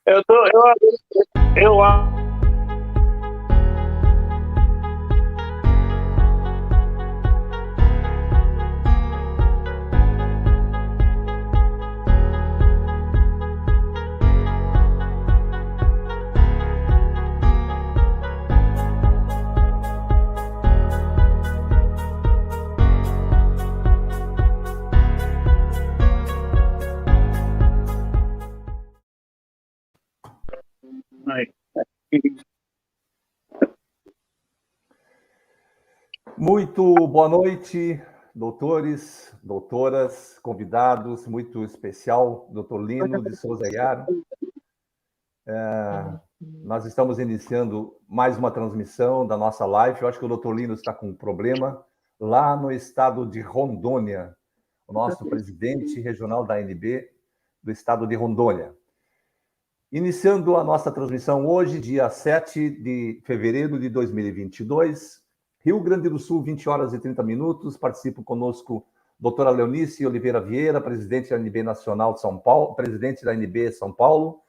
Eu tô, eu Muito boa noite, doutores, doutoras, convidados, muito especial, doutor Lino de Souza Aguiar. Nós estamos iniciando mais uma transmissão da nossa live. Eu acho que o doutor Lino está com um problema lá no estado de Rondônia, o nosso presidente regional da ANB do estado de Rondônia. Iniciando a nossa transmissão hoje, dia 7 de fevereiro de 2022, Rio Grande do Sul, 20 horas e 30 minutos. Participa conosco doutora Leonice Oliveira Vieira, presidente da ANB Nacional de São Paulo, presidente da ANB São Paulo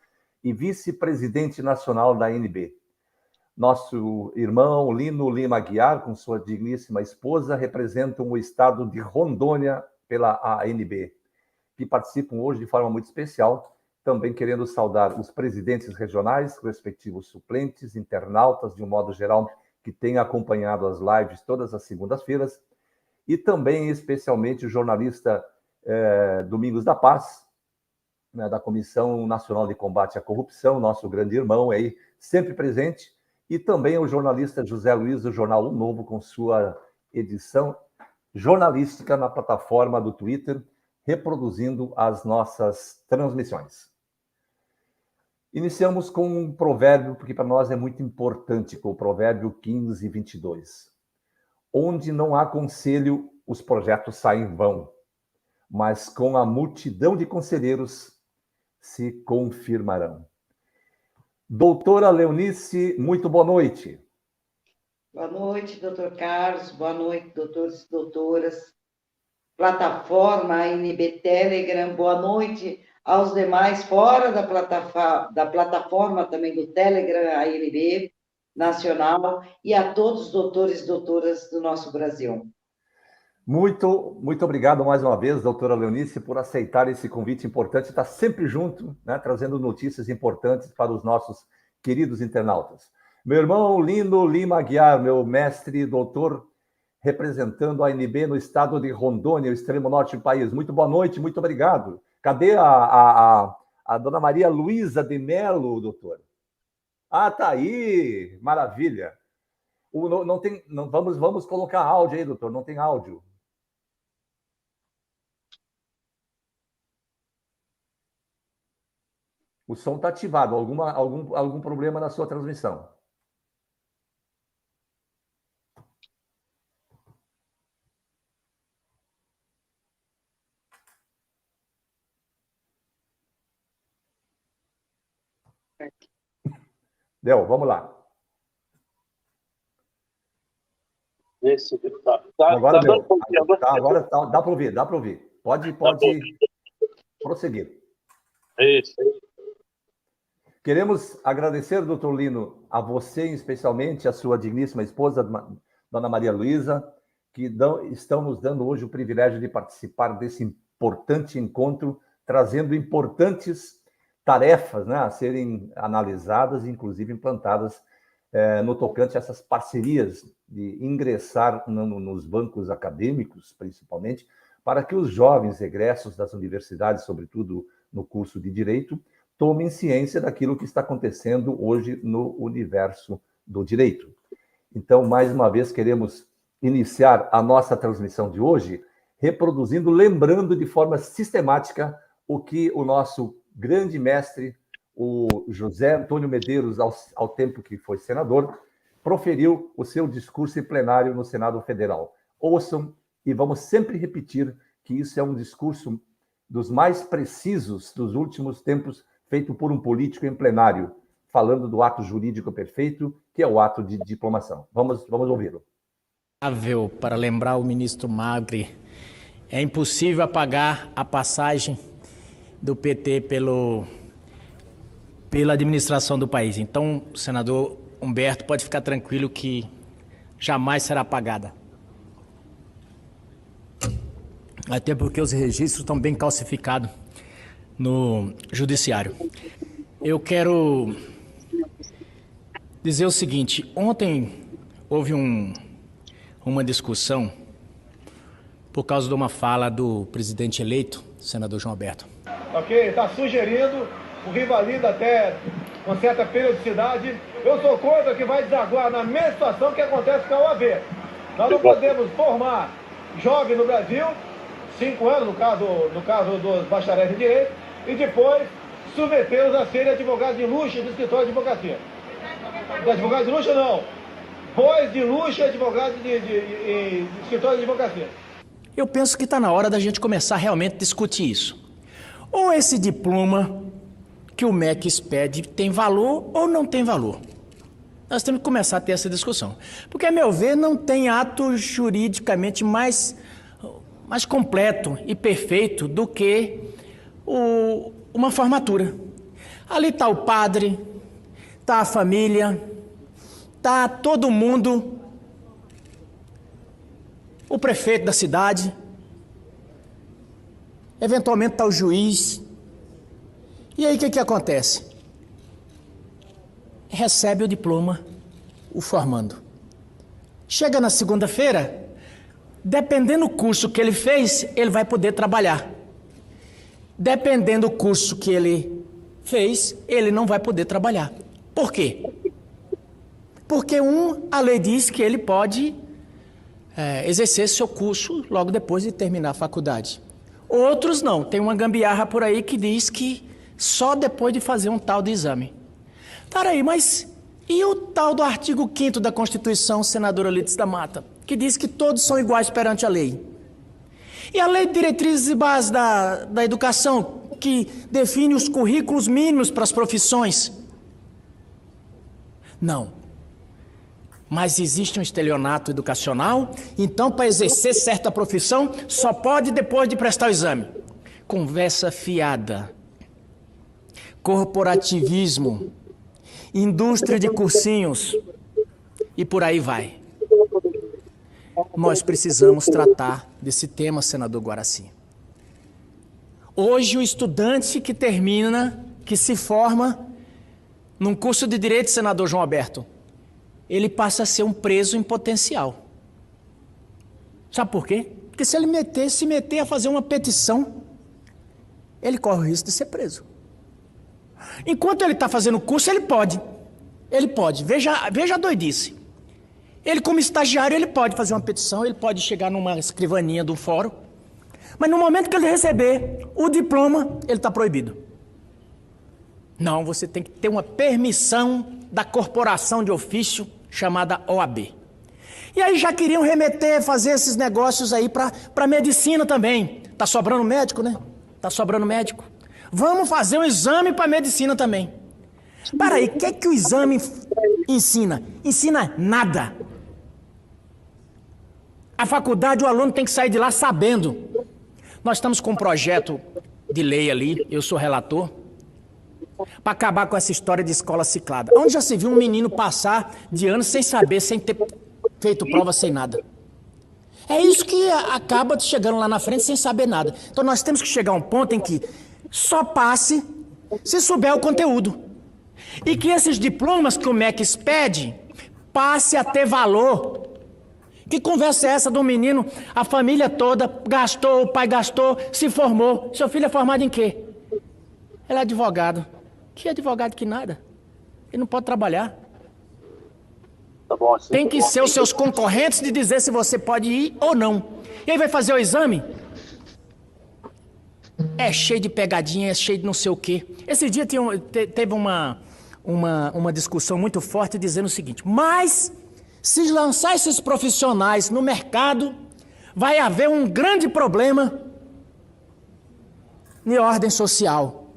e vice-presidente nacional da ANB. Nosso irmão Lino Lima Aguiar, com sua digníssima esposa, representam o estado de Rondônia pela ANB, que participam hoje de forma muito especial, também querendo saudar os presidentes regionais, respectivos suplentes, internautas, de um modo geral, que têm acompanhado as lives todas as segundas-feiras, e também, especialmente, o jornalista Domingos da Paz, né, da Comissão Nacional de Combate à Corrupção, nosso grande irmão aí, sempre presente, e também o jornalista José Luiz, do Jornal O Novo, com sua edição jornalística na plataforma do Twitter, reproduzindo as nossas transmissões. Iniciamos com um provérbio, porque para nós é muito importante, com o provérbio 15, 22. Onde não há conselho, os projetos saem vão, mas com a multidão de conselheiros se confirmarão. Doutora Leonice, muito boa noite. Boa noite, doutor Carlos. Boa noite, doutores e doutoras. Plataforma ANB Telegram. Boa noite aos demais fora da plataforma também do Telegram ANB Nacional e a todos os doutores e doutoras do nosso Brasil. Muito obrigado mais uma vez, doutora Leonice, por aceitar esse convite importante, estar sempre junto, né, trazendo notícias importantes para os nossos queridos internautas. Meu irmão Lino Lima Aguiar, meu mestre doutor, representando a ANB no estado de Rondônia, o extremo norte do país. Muito boa noite, muito obrigado. Cadê a dona Maria Luísa de Melo, doutor? Ah, tá aí, maravilha. Vamos colocar áudio aí, doutor, não tem áudio. O som está ativado. Algum problema na sua transmissão? Deu, vamos lá. Isso, Agora deu. Agora dá para ouvir, Pode prosseguir. Isso. Queremos agradecer, doutor Lino, a você, especialmente, a sua digníssima esposa, dona Maria Luísa, que estão nos dando hoje o privilégio de participar desse importante encontro, trazendo importantes tarefas, né, a serem analisadas e, inclusive, implantadas no tocante a essas parcerias de ingressar nos bancos acadêmicos, principalmente, para que os jovens egressos das universidades, sobretudo no curso de Direito, tomem ciência daquilo que está acontecendo hoje no universo do direito. Então, mais uma vez, queremos iniciar a nossa transmissão de hoje reproduzindo, lembrando de forma sistemática o que o nosso grande mestre, o José Antônio Medeiros, ao tempo que foi senador, proferiu o seu discurso em plenário no Senado Federal. Ouçam e vamos sempre repetir que isso é um discurso dos mais precisos dos últimos tempos, feito por um político em plenário, falando do ato jurídico perfeito, que é o ato de diplomação. Vamos ouvi-lo. Para lembrar o ministro Magri, é impossível apagar a passagem do PT pela administração do país. Então, o senador Humberto pode ficar tranquilo que jamais será apagada. Até porque os registros estão bem calcificados no judiciário. Eu quero dizer o seguinte: ontem houve uma discussão por causa de uma fala do presidente eleito, senador João Alberto. Ok? Está sugerindo o Rivalida até com certa periodicidade. Eu sou contra que vai desaguar na mesma situação que acontece com a OAB. Nós não podemos formar jovem no Brasil, 5 anos, no caso dos bacharéis em Direito, e depois submetê-los a serem advogados de luxo do escritório de advocacia. De advogados de luxo, não. Bois de luxo e advogados de escritório de advocacia. Eu penso que está na hora da gente começar realmente a discutir isso. Ou esse diploma que o MEC expede tem valor ou não tem valor. Nós temos que começar a ter essa discussão. Porque, a meu ver, não tem ato juridicamente mais completo e perfeito do que uma formatura. Ali está o padre, está a família, está todo mundo, o prefeito da cidade, eventualmente está o juiz. E aí o que acontece? Recebe o diploma, o formando. Chega na segunda-feira, dependendo do curso que ele fez, ele vai poder trabalhar. Dependendo do curso que ele fez, ele não vai poder trabalhar. Por quê? Porque a lei diz que ele pode exercer seu curso logo depois de terminar a faculdade. Outros não. Tem uma gambiarra por aí que diz que só depois de fazer um tal de exame. Peraí, mas e o tal do artigo 5º da Constituição, senadora Lídice da Mata, que diz que todos são iguais perante a lei? E a Lei de Diretrizes e Bases da Educação, que define os currículos mínimos para as profissões? Não. Mas existe um estelionato educacional, então para exercer certa profissão só pode depois de prestar o exame. Conversa fiada, corporativismo, indústria de cursinhos e por aí vai. Nós precisamos tratar desse tema, senador Guaraci. Hoje o estudante que se forma num curso de Direito, senador João Alberto, ele passa a ser um preso em potencial. Sabe por quê? Porque se ele se meter a fazer uma petição, ele corre o risco de ser preso. Enquanto ele está fazendo o curso, ele pode. Ele pode. Veja a doidice. Ele, como estagiário, ele pode fazer uma petição, ele pode chegar numa escrivaninha do fórum, mas no momento que ele receber o diploma, ele está proibido. Não, você tem que ter uma permissão da corporação de ofício chamada OAB. E aí já queriam fazer esses negócios aí para medicina também. Tá sobrando médico, né? Tá sobrando médico. Vamos fazer um exame para medicina também. Para aí, o que o exame ensina? Ensina nada. A faculdade, o aluno tem que sair de lá sabendo. Nós estamos com um projeto de lei ali, eu sou relator, para acabar com essa história de escola ciclada. Onde já se viu um menino passar de anos sem saber, sem ter feito prova, sem nada? É isso que acaba chegando lá na frente sem saber nada. Então nós temos que chegar a um ponto em que só passe se souber o conteúdo. E que esses diplomas que o MEC expede passe a ter valor. Que conversa é essa do menino? A família toda gastou, o pai gastou, se formou. Seu filho é formado em quê? Ele é advogado. Que advogado que nada? Ele não pode trabalhar. Tá bom, assim, tem que ser os seus concorrentes de dizer se você pode ir ou não. E aí vai fazer o exame? É cheio de pegadinha, é cheio de não sei o quê. Esse dia teve uma discussão muito forte dizendo o seguinte: mas se lançar esses profissionais no mercado, vai haver um grande problema de ordem social.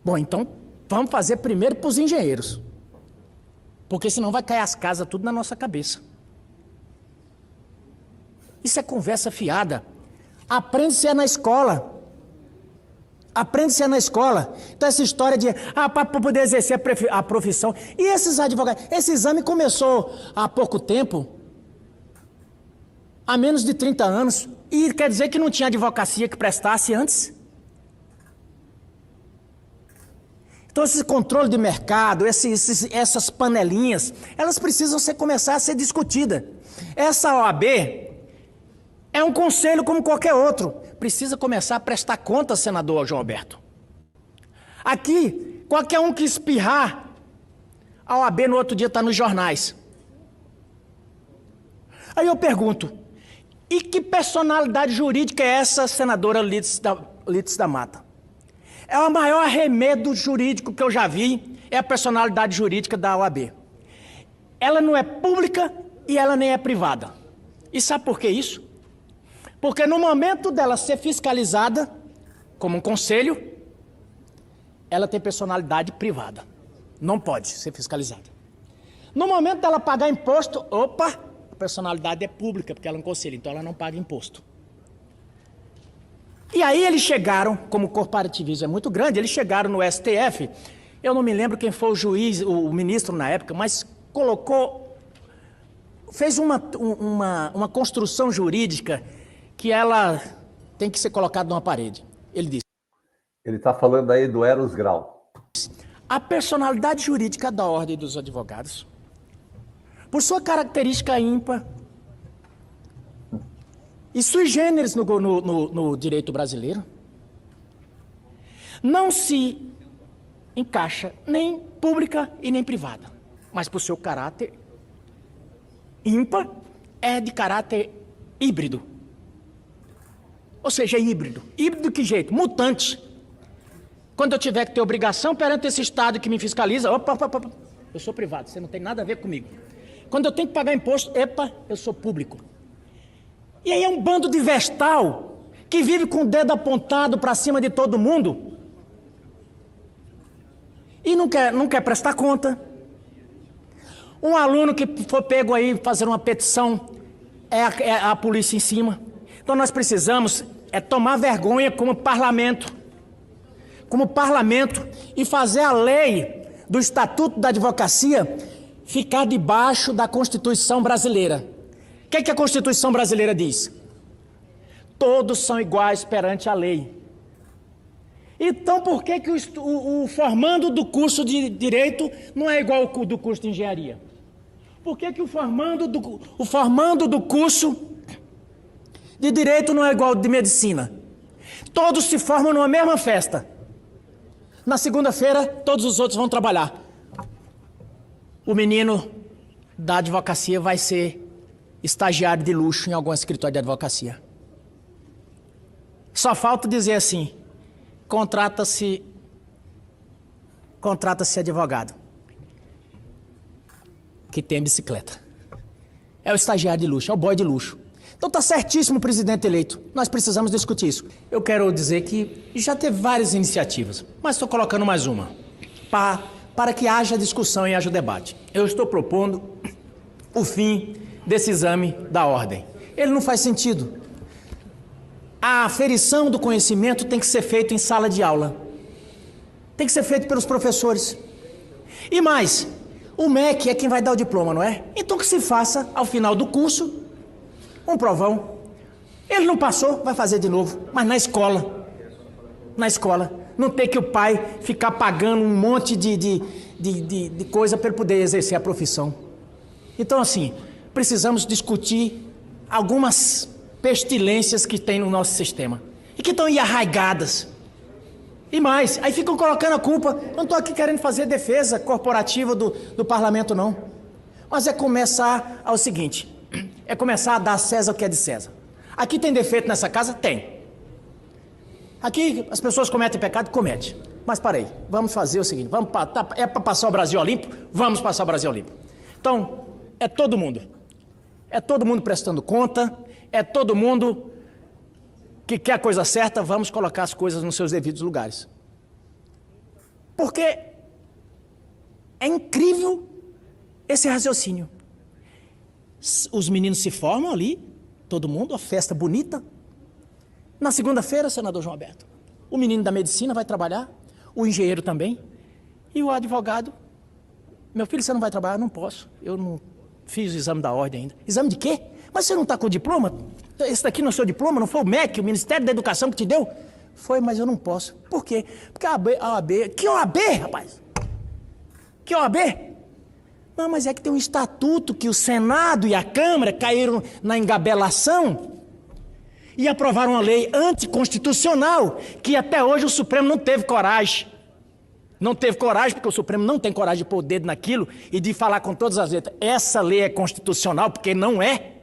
Bom, então vamos fazer primeiro para os engenheiros. Porque senão vai cair as casas tudo na nossa cabeça. Isso é conversa fiada. Aprende-se na escola. Aprende-se na escola. Então, essa história de, para poder exercer a profissão. E esses advogados? Esse exame começou há pouco tempo, há menos de 30 anos. E quer dizer que não tinha advocacia que prestasse antes? Então, esse controle de mercado, essas panelinhas, elas precisam começar a ser discutidas. Essa OAB é um conselho como qualquer outro. Precisa começar a prestar conta, senador João Alberto. Aqui, qualquer um que espirrar, a OAB no outro dia está nos jornais. Aí eu pergunto, e que personalidade jurídica é essa, senadora Lídice da Mata? É o maior arremedo jurídico que eu já vi, é a personalidade jurídica da OAB. Ela não é pública e ela nem é privada. E sabe por que isso? Porque no momento dela ser fiscalizada, como um conselho, ela tem personalidade privada. Não pode ser fiscalizada. No momento dela pagar imposto, a personalidade é pública, porque ela é um conselho, então ela não paga imposto. E aí eles chegaram, como o corporativismo é muito grande, eles chegaram no STF, eu não me lembro quem foi o juiz, o ministro na época, mas fez uma construção jurídica que ela tem que ser colocada numa parede. Ele disse... Ele está falando aí do Eros Grau. A personalidade jurídica da Ordem dos Advogados, por sua característica ímpar, e sui generis no direito brasileiro, não se encaixa nem pública e nem privada, mas por seu caráter ímpar, é de caráter híbrido. Ou seja, é híbrido. Híbrido de que jeito? Mutante. Quando eu tiver que ter obrigação perante esse Estado que me fiscaliza, eu sou privado, você não tem nada a ver comigo. Quando eu tenho que pagar imposto, eu sou público. E aí é um bando de vestal que vive com o dedo apontado para cima de todo mundo e não quer prestar conta. Um aluno que for pego aí fazer uma petição, é a polícia em cima. Então nós precisamos tomar vergonha como parlamento, e fazer a lei do Estatuto da Advocacia ficar debaixo da Constituição brasileira. O que a Constituição brasileira diz? Todos são iguais perante a lei. Então, por que o formando do curso de Direito não é igual ao do curso de Engenharia? Por que o formando do curso de Direito não é igual ao de Medicina? Todos se formam numa mesma festa. Na segunda-feira, todos os outros vão trabalhar. O menino da advocacia vai ser estagiário de luxo em algum escritório de advocacia. Só falta dizer assim, contrata-se advogado que tem bicicleta. É o estagiário de luxo, é o boy de luxo. Então tá certíssimo o presidente eleito, nós precisamos discutir isso. Eu quero dizer que já teve várias iniciativas, mas estou colocando mais uma, para que haja discussão e haja debate. Eu estou propondo o fim desse exame da ordem. Ele não faz sentido. A aferição do conhecimento tem que ser feita em sala de aula. Tem que ser feito pelos professores. E mais, o MEC é quem vai dar o diploma, não é? Então que se faça, ao final do curso, um provão. Ele não passou, vai fazer de novo, mas na escola. Na escola. Não ter que o pai ficar pagando um monte de coisa para ele poder exercer a profissão. Então, assim, precisamos discutir algumas pestilências que tem no nosso sistema e que estão aí arraigadas. E mais, aí ficam colocando a culpa. Eu não estou aqui querendo fazer defesa corporativa do parlamento, não. Mas é começar ao seguinte, é começar a dar a César o que é de César. Aqui tem defeito nessa casa? Tem. Aqui as pessoas cometem pecado? Comete. Mas parei, vamos fazer o seguinte, é para passar o Brasil ao limpo? Vamos passar o Brasil ao limpo. Então, é todo mundo prestando conta, é todo mundo que quer a coisa certa, vamos colocar as coisas nos seus devidos lugares. Porque é incrível esse raciocínio. Os meninos se formam ali, todo mundo, a festa bonita. Na segunda-feira, senador João Alberto, O menino da medicina vai trabalhar, o engenheiro também, e o advogado. Meu filho, você não vai trabalhar? Não posso. Eu não fiz o exame da ordem ainda. Exame de quê? Mas você não está com o diploma? Esse daqui não é o seu diploma? Não foi o MEC, o Ministério da Educação que te deu? Foi, mas eu não posso. Por quê? Porque a OAB... Que OAB, rapaz? Que OAB? Não, mas é que tem um estatuto que o Senado e a Câmara caíram na engabelação e aprovaram uma lei anticonstitucional que até hoje o Supremo não teve coragem. Não teve coragem, porque o Supremo não tem coragem de pôr o dedo naquilo e de falar com todas as letras. Essa lei é constitucional, porque não é.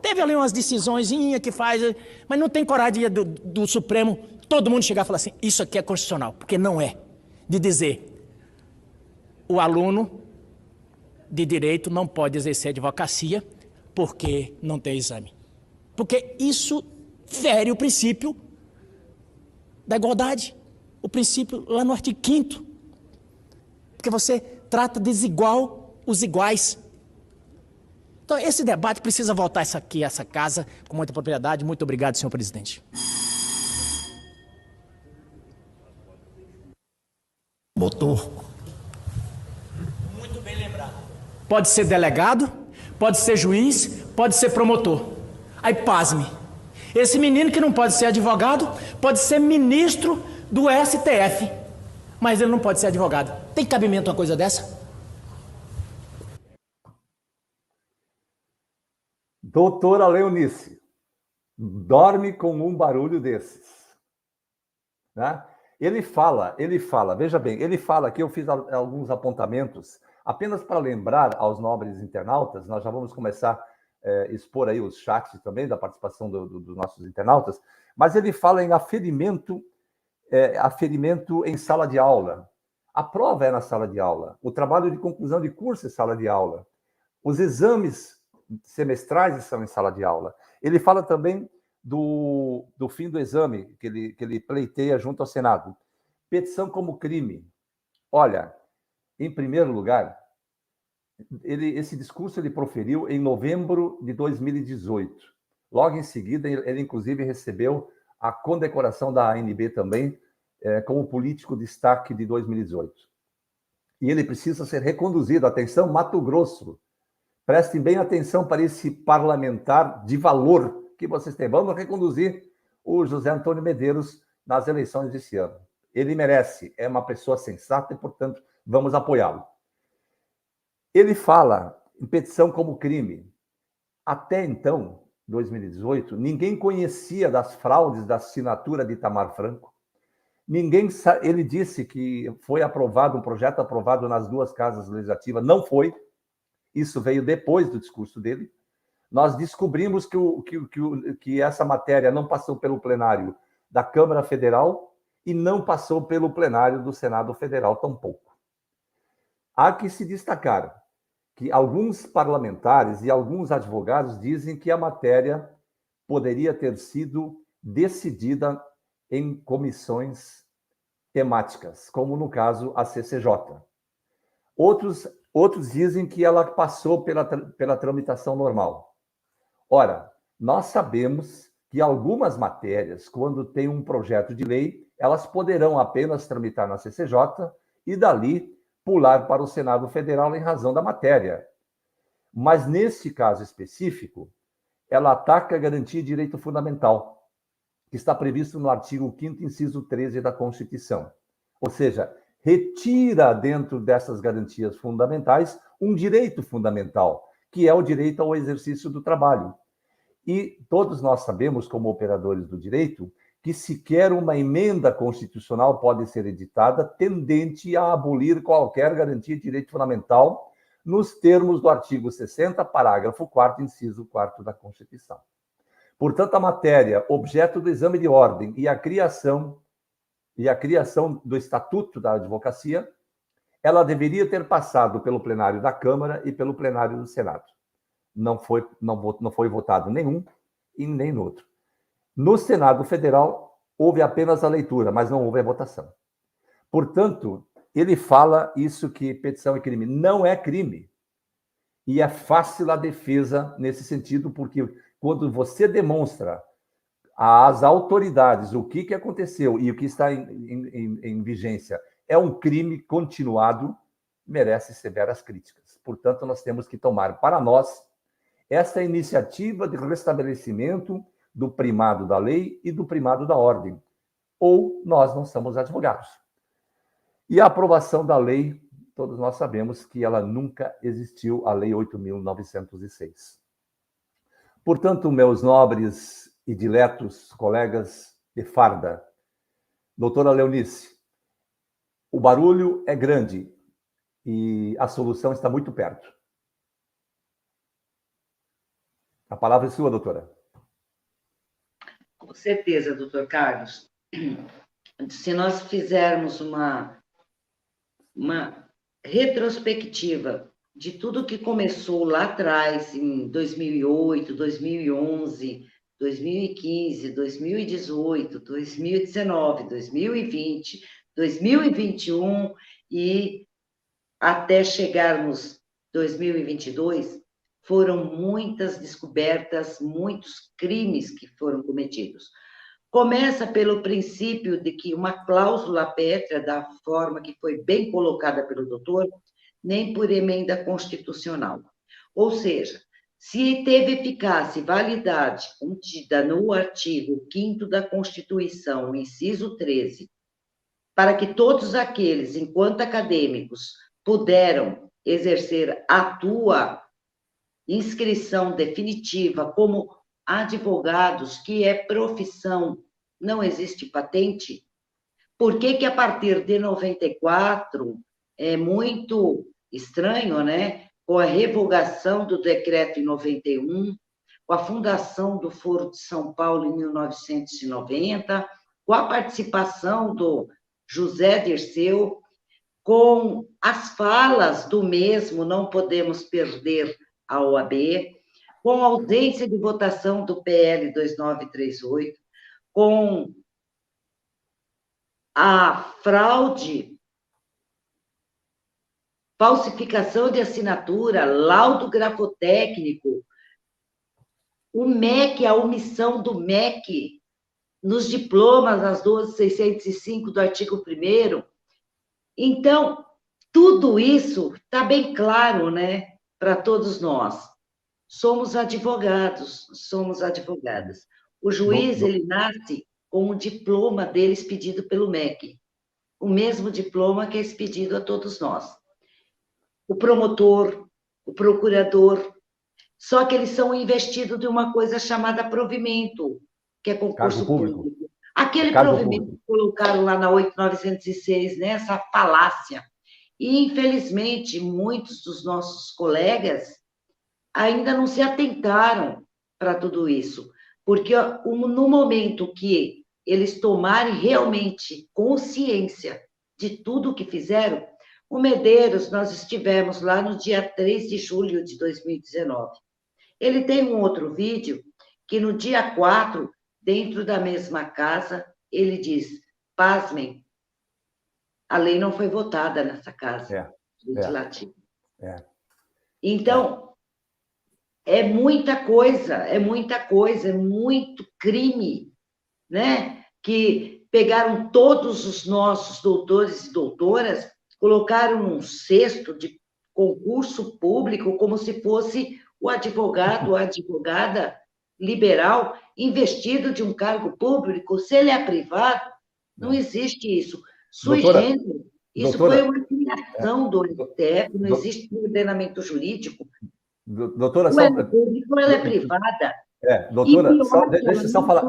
Teve ali umas decisõezinhas que faz, mas não tem coragem do Supremo, todo mundo chegar e falar assim, isso aqui é constitucional, porque não é. De dizer, o aluno de direito não pode exercer advocacia porque não tem exame. Porque isso fere o princípio da igualdade. O princípio lá no artigo 5º. Porque você trata desigual os iguais. Então, esse debate precisa voltar essa casa com muita propriedade. Muito obrigado, senhor presidente. Motor. Muito bem lembrado. Pode ser delegado, pode ser juiz, pode ser promotor. Aí, pasme. Esse menino que não pode ser advogado, pode ser ministro do STF, mas ele não pode ser advogado. Tem cabimento uma coisa dessa? Doutora Leonice, dorme com um barulho desses. Né? Ele fala, veja bem, ele fala que eu fiz alguns apontamentos, apenas para lembrar aos nobres internautas, nós já vamos começar a expor aí os chats também, da participação dos nossos internautas, mas ele fala em aferimento em sala de aula. A prova é na sala de aula. O trabalho de conclusão de curso é sala de aula. Os exames semestrais são em sala de aula. Ele fala também do fim do exame, que ele pleiteia junto ao Senado. Petição como crime. Olha, em primeiro lugar, esse discurso ele proferiu em novembro de 2018. Logo em seguida, ele inclusive recebeu a condecoração da ANB também, como político destaque de 2018. E ele precisa ser reconduzido. Atenção, Mato Grosso. Prestem bem atenção para esse parlamentar de valor que vocês têm. Vamos reconduzir o José Antônio Medeiros nas eleições desse ano. Ele merece, é uma pessoa sensata e, portanto, vamos apoiá-lo. Ele fala em petição como crime. Até então, 2018, ninguém conhecia das fraudes da assinatura de Itamar Franco. Ele disse que foi aprovado, um projeto aprovado nas duas casas legislativas. Não foi. Isso veio depois do discurso dele. Nós descobrimos que essa matéria não passou pelo plenário da Câmara Federal e não passou pelo plenário do Senado Federal tampouco. Há que se destacar que alguns parlamentares e alguns advogados dizem que a matéria poderia ter sido decidida em comissões temáticas, como no caso a CCJ. Outros dizem que ela passou pela tramitação normal. Ora, nós sabemos que algumas matérias, quando tem um projeto de lei, elas poderão apenas tramitar na CCJ e dali pular para o Senado Federal em razão da matéria. Mas nesse caso específico, ela ataca a garantia de direito fundamental, que está previsto no artigo 5º, inciso 13 da Constituição. Ou seja, retira dentro dessas garantias fundamentais um direito fundamental, que é o direito ao exercício do trabalho. E todos nós sabemos, como operadores do direito, que sequer uma emenda constitucional pode ser editada tendente a abolir qualquer garantia de direito fundamental nos termos do artigo 60, parágrafo 4º, inciso 4º da Constituição. Portanto, a matéria, objeto do exame de ordem e a criação do Estatuto da Advocacia, ela deveria ter passado pelo plenário da Câmara e pelo plenário do Senado. Não foi votado nenhum e nem no outro. No Senado Federal, houve apenas a leitura, mas não houve a votação. Portanto, ele fala isso que petição é crime. Não é crime. E é fácil a defesa nesse sentido, porque quando você demonstra às autoridades o que aconteceu e o que está em vigência é um crime continuado, merece severas críticas. Portanto, nós temos que tomar para nós essa iniciativa de restabelecimento do primado da lei e do primado da ordem, ou nós não somos advogados. E a aprovação da lei, todos nós sabemos que ela nunca existiu, a Lei 8.906. Portanto, meus nobres e diletos colegas de farda, doutora Leonice, o barulho é grande e a solução está muito perto. A palavra é sua, doutora. Com certeza, doutor Carlos. Se nós fizermos uma retrospectiva de tudo que começou lá atrás, em 2008, 2011, 2015, 2018, 2019, 2020, 2021 e até chegarmos 2022, foram muitas descobertas, muitos crimes que foram cometidos. Começa pelo princípio de que uma cláusula pétrea, da forma que foi bem colocada pelo doutor, nem por emenda constitucional. Ou seja, se teve eficácia e validade contida no artigo 5º da Constituição, inciso 13, para que todos aqueles, enquanto acadêmicos, puderam exercer a tua inscrição definitiva como advogados, que é profissão, não existe patente, por que a partir de 94 é muito estranho, né? Com a revogação do decreto em 91, com a fundação do Foro de São Paulo em 1990, com a participação do José Dirceu, com as falas do mesmo, não podemos perder a OAB, com a ausência de votação do PL 2938, com a fraude, falsificação de assinatura, laudo grafotécnico, o MEC, a omissão do MEC nos diplomas, as 12.605 do artigo 1º. Então, tudo isso está bem claro, né, para todos nós. Somos advogados, somos advogadas. O juiz, ele nasce com o diploma dele expedido pelo MEC, o mesmo diploma que é expedido a todos nós. O promotor, o procurador, só que eles são investidos de uma coisa chamada provimento, que é concurso público. Aquele provimento que colocaram lá na 8.906, né, essa falácia. E, infelizmente, muitos dos nossos colegas ainda não se atentaram para tudo isso, porque no momento que eles tomarem realmente consciência de tudo o que fizeram, o Medeiros, nós estivemos lá no dia 3 de julho de 2019. Ele tem um outro vídeo que no dia 4, dentro da mesma casa, ele diz, pasmem, a lei não foi votada nessa casa legislativa. Então, é muita coisa, é muito crime, né? Que pegaram todos os nossos doutores e doutoras, colocaram num cesto de concurso público, como se fosse o advogado, a advogada liberal investido de um cargo público. Se ele é privado, não existe isso. Sui generis, isso foi uma criação do STF, não existe ordenamento jurídico. Doutora, ou ela é pública ou ela é privada. Doutora, deixa eu só falar.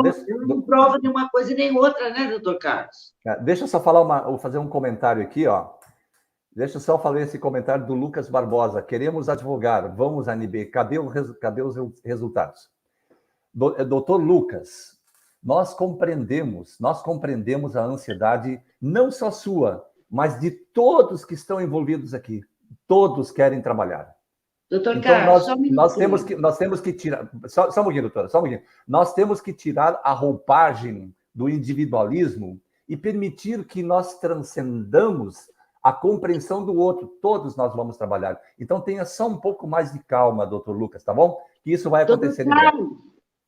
Não prova de uma coisa e nem outra, né, doutor Carlos? Deixa eu só falar fazer um comentário aqui, ó. Deixa eu só fazer esse comentário do Lucas Barbosa. Queremos advogar, vamos, ANB, cadê os resultados? Doutor Lucas, nós compreendemos a ansiedade, não só sua, mas de todos que estão envolvidos aqui. Todos querem trabalhar. Doutor Então, Carlos, nós temos que tirar... Só um pouquinho, doutora, só um pouquinho. Nós temos que tirar a roupagem do individualismo e permitir que nós transcendamos a compreensão do outro. Todos nós vamos trabalhar. Então, tenha só um pouco mais de calma, doutor Lucas, tá bom? Que isso vai acontecer. Doutor Carlos,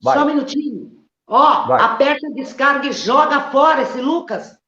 só um minutinho. Ó, Vai. aperta a descarga e joga fora esse Lucas.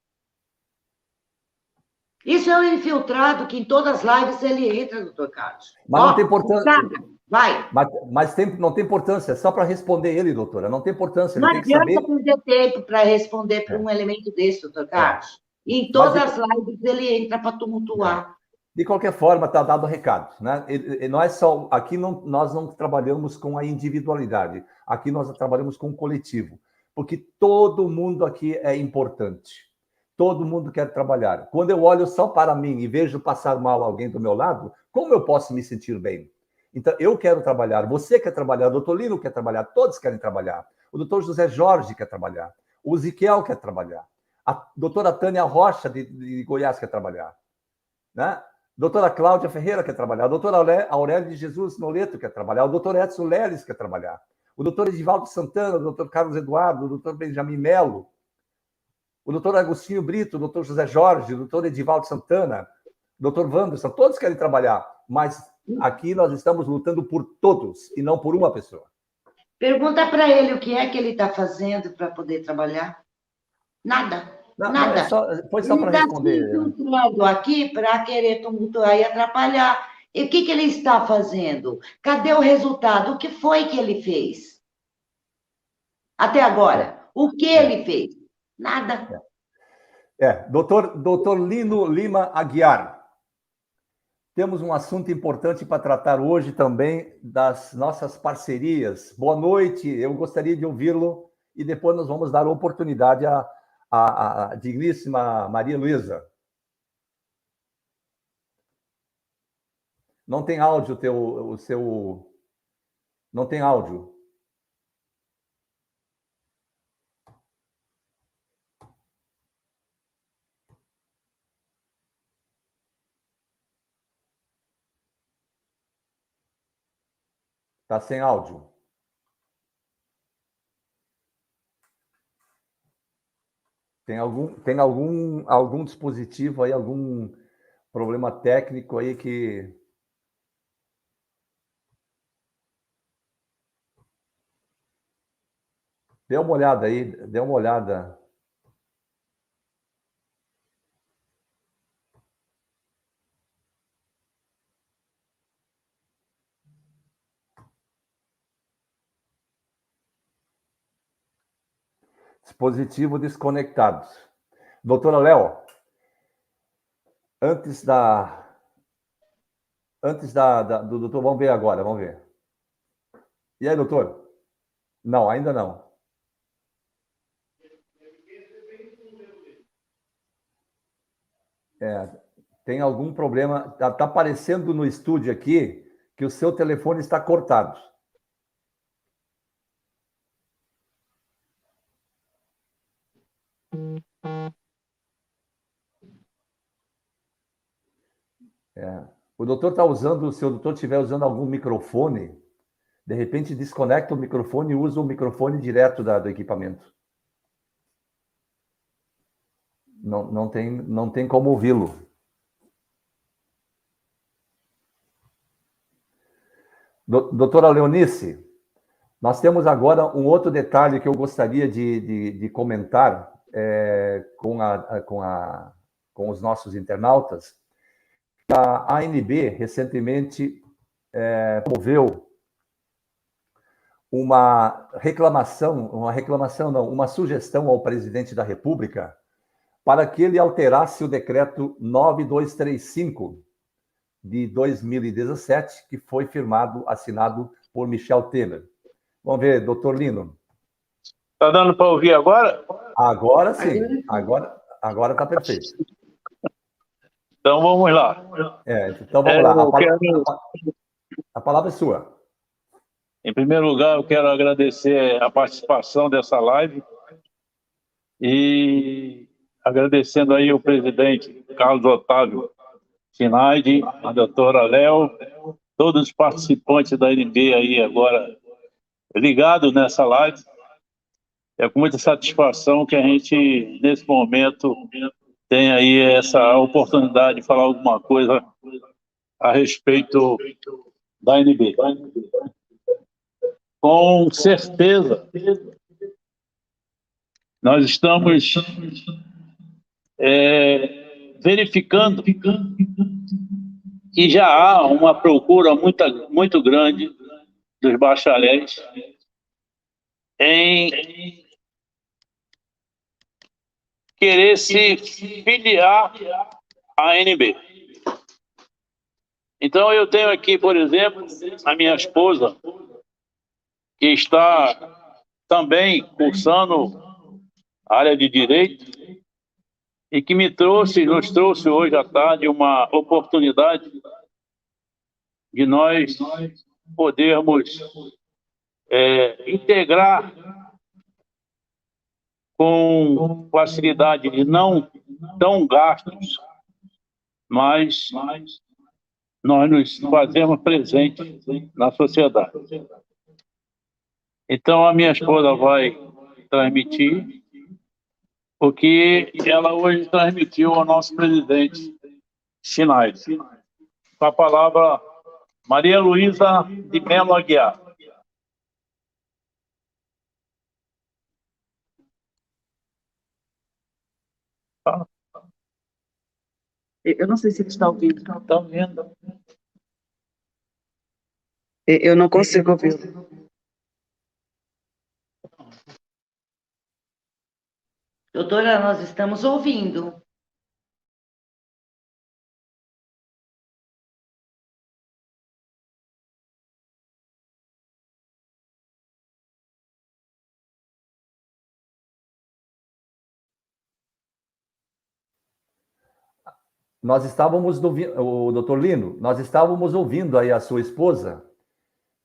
Isso é um infiltrado que em todas as lives ele entra, doutor Carlos. Mas Ó, não tem importância. descarga, vai. Mas não tem importância, é só para responder ele, doutora. Não tem importância, ele Não tem que saber. adianta perder tempo para responder para um elemento desse, doutor Carlos. E em Mas todas as lives ele entra para tumultuar. De qualquer forma, está dado o recado, né? Nós só aqui nós não trabalhamos com a individualidade. Aqui nós trabalhamos com o coletivo, porque todo mundo aqui é importante. Todo mundo quer trabalhar. Quando eu olho só para mim e vejo passar mal alguém do meu lado, como eu posso me sentir bem? Então, eu quero trabalhar, você quer trabalhar, o doutor Lino quer trabalhar, todos querem trabalhar. O doutor José Jorge quer trabalhar, o Ziquiel quer trabalhar, a doutora Tânia Rocha, de Goiás, quer trabalhar, né? Doutora Cláudia Ferreira quer trabalhar, a doutora Aurélia de Jesus Noleto quer trabalhar, o doutor Edson Leles quer trabalhar, o doutor Edivaldo Santana, o doutor Carlos Eduardo, o doutor Benjamin Melo, o doutor Agostinho Brito, o doutor José Jorge, o doutor Edivaldo Santana, o doutor Wanderson, todos querem trabalhar, mas aqui nós estamos lutando por todos e não por uma pessoa. Pergunta para ele o que é que ele está fazendo para poder trabalhar. Nada. Não, nada. Foi só para responder. Ele está se infiltrando aqui para querer tumultuar e atrapalhar. E o que ele está fazendo? Cadê o resultado? O que foi que ele fez? Até agora. O que ele fez? Nada. Doutor Lino Lima Aguiar. Temos um assunto importante para tratar hoje também das nossas parcerias. Boa noite, eu gostaria de ouvi-lo e depois nós vamos dar oportunidade à digníssima Maria Luísa. Não tem áudio o seu... Não tem áudio. Está sem áudio. Tem algum dispositivo aí, algum problema técnico aí que... Dê uma olhada aí, dê uma olhada. Dispositivo desconectado. Doutora Léo, antes do doutor, vamos ver agora, vamos ver. E aí, doutor? Não, ainda não. Tem algum problema, está aparecendo no estúdio aqui que o seu telefone está cortado. O doutor está usando, se o doutor estiver usando algum microfone, de repente desconecta o microfone e usa o microfone direto do equipamento. Não tem como ouvi-lo. Doutora Leonice, nós temos agora um outro detalhe que eu gostaria de comentar com os nossos internautas. A ANB recentemente promoveu uma sugestão ao presidente da República para que ele alterasse o decreto 9235 de 2017, que foi assinado por Michel Temer. Vamos ver, doutor Lino. Está dando para ouvir agora? Agora sim, agora está perfeito. Então vamos lá. Então vamos lá. A palavra é sua. Em primeiro lugar, eu quero agradecer a participação dessa live e agradecendo aí o presidente Carlos Otávio Finaide, a doutora Léo, todos os participantes da ANB aí agora ligados nessa live. É com muita satisfação que a gente, nesse momento, tem aí essa oportunidade de falar alguma coisa a respeito da ANB. Com certeza, nós estamos verificando que já há uma procura muito grande dos bacharéis em querer se filiar à ANB. Então, eu tenho aqui, por exemplo, a minha esposa, que está também cursando a área de Direito, e que nos trouxe hoje à tarde uma oportunidade de nós podermos integrar com facilidade de não tão gastos, mas nós nos fazemos presentes na sociedade. Então, a minha esposa vai transmitir o que ela hoje transmitiu ao nosso presidente Schneider. Com a palavra, Maria Luísa de Mello Aguiar. Eu não sei se ele está ouvindo. Está ouvindo? Eu não consigo ouvi-lo. Doutora, nós estamos ouvindo. Nós estávamos ouvindo, o doutor Lino, nós estávamos ouvindo aí a sua esposa,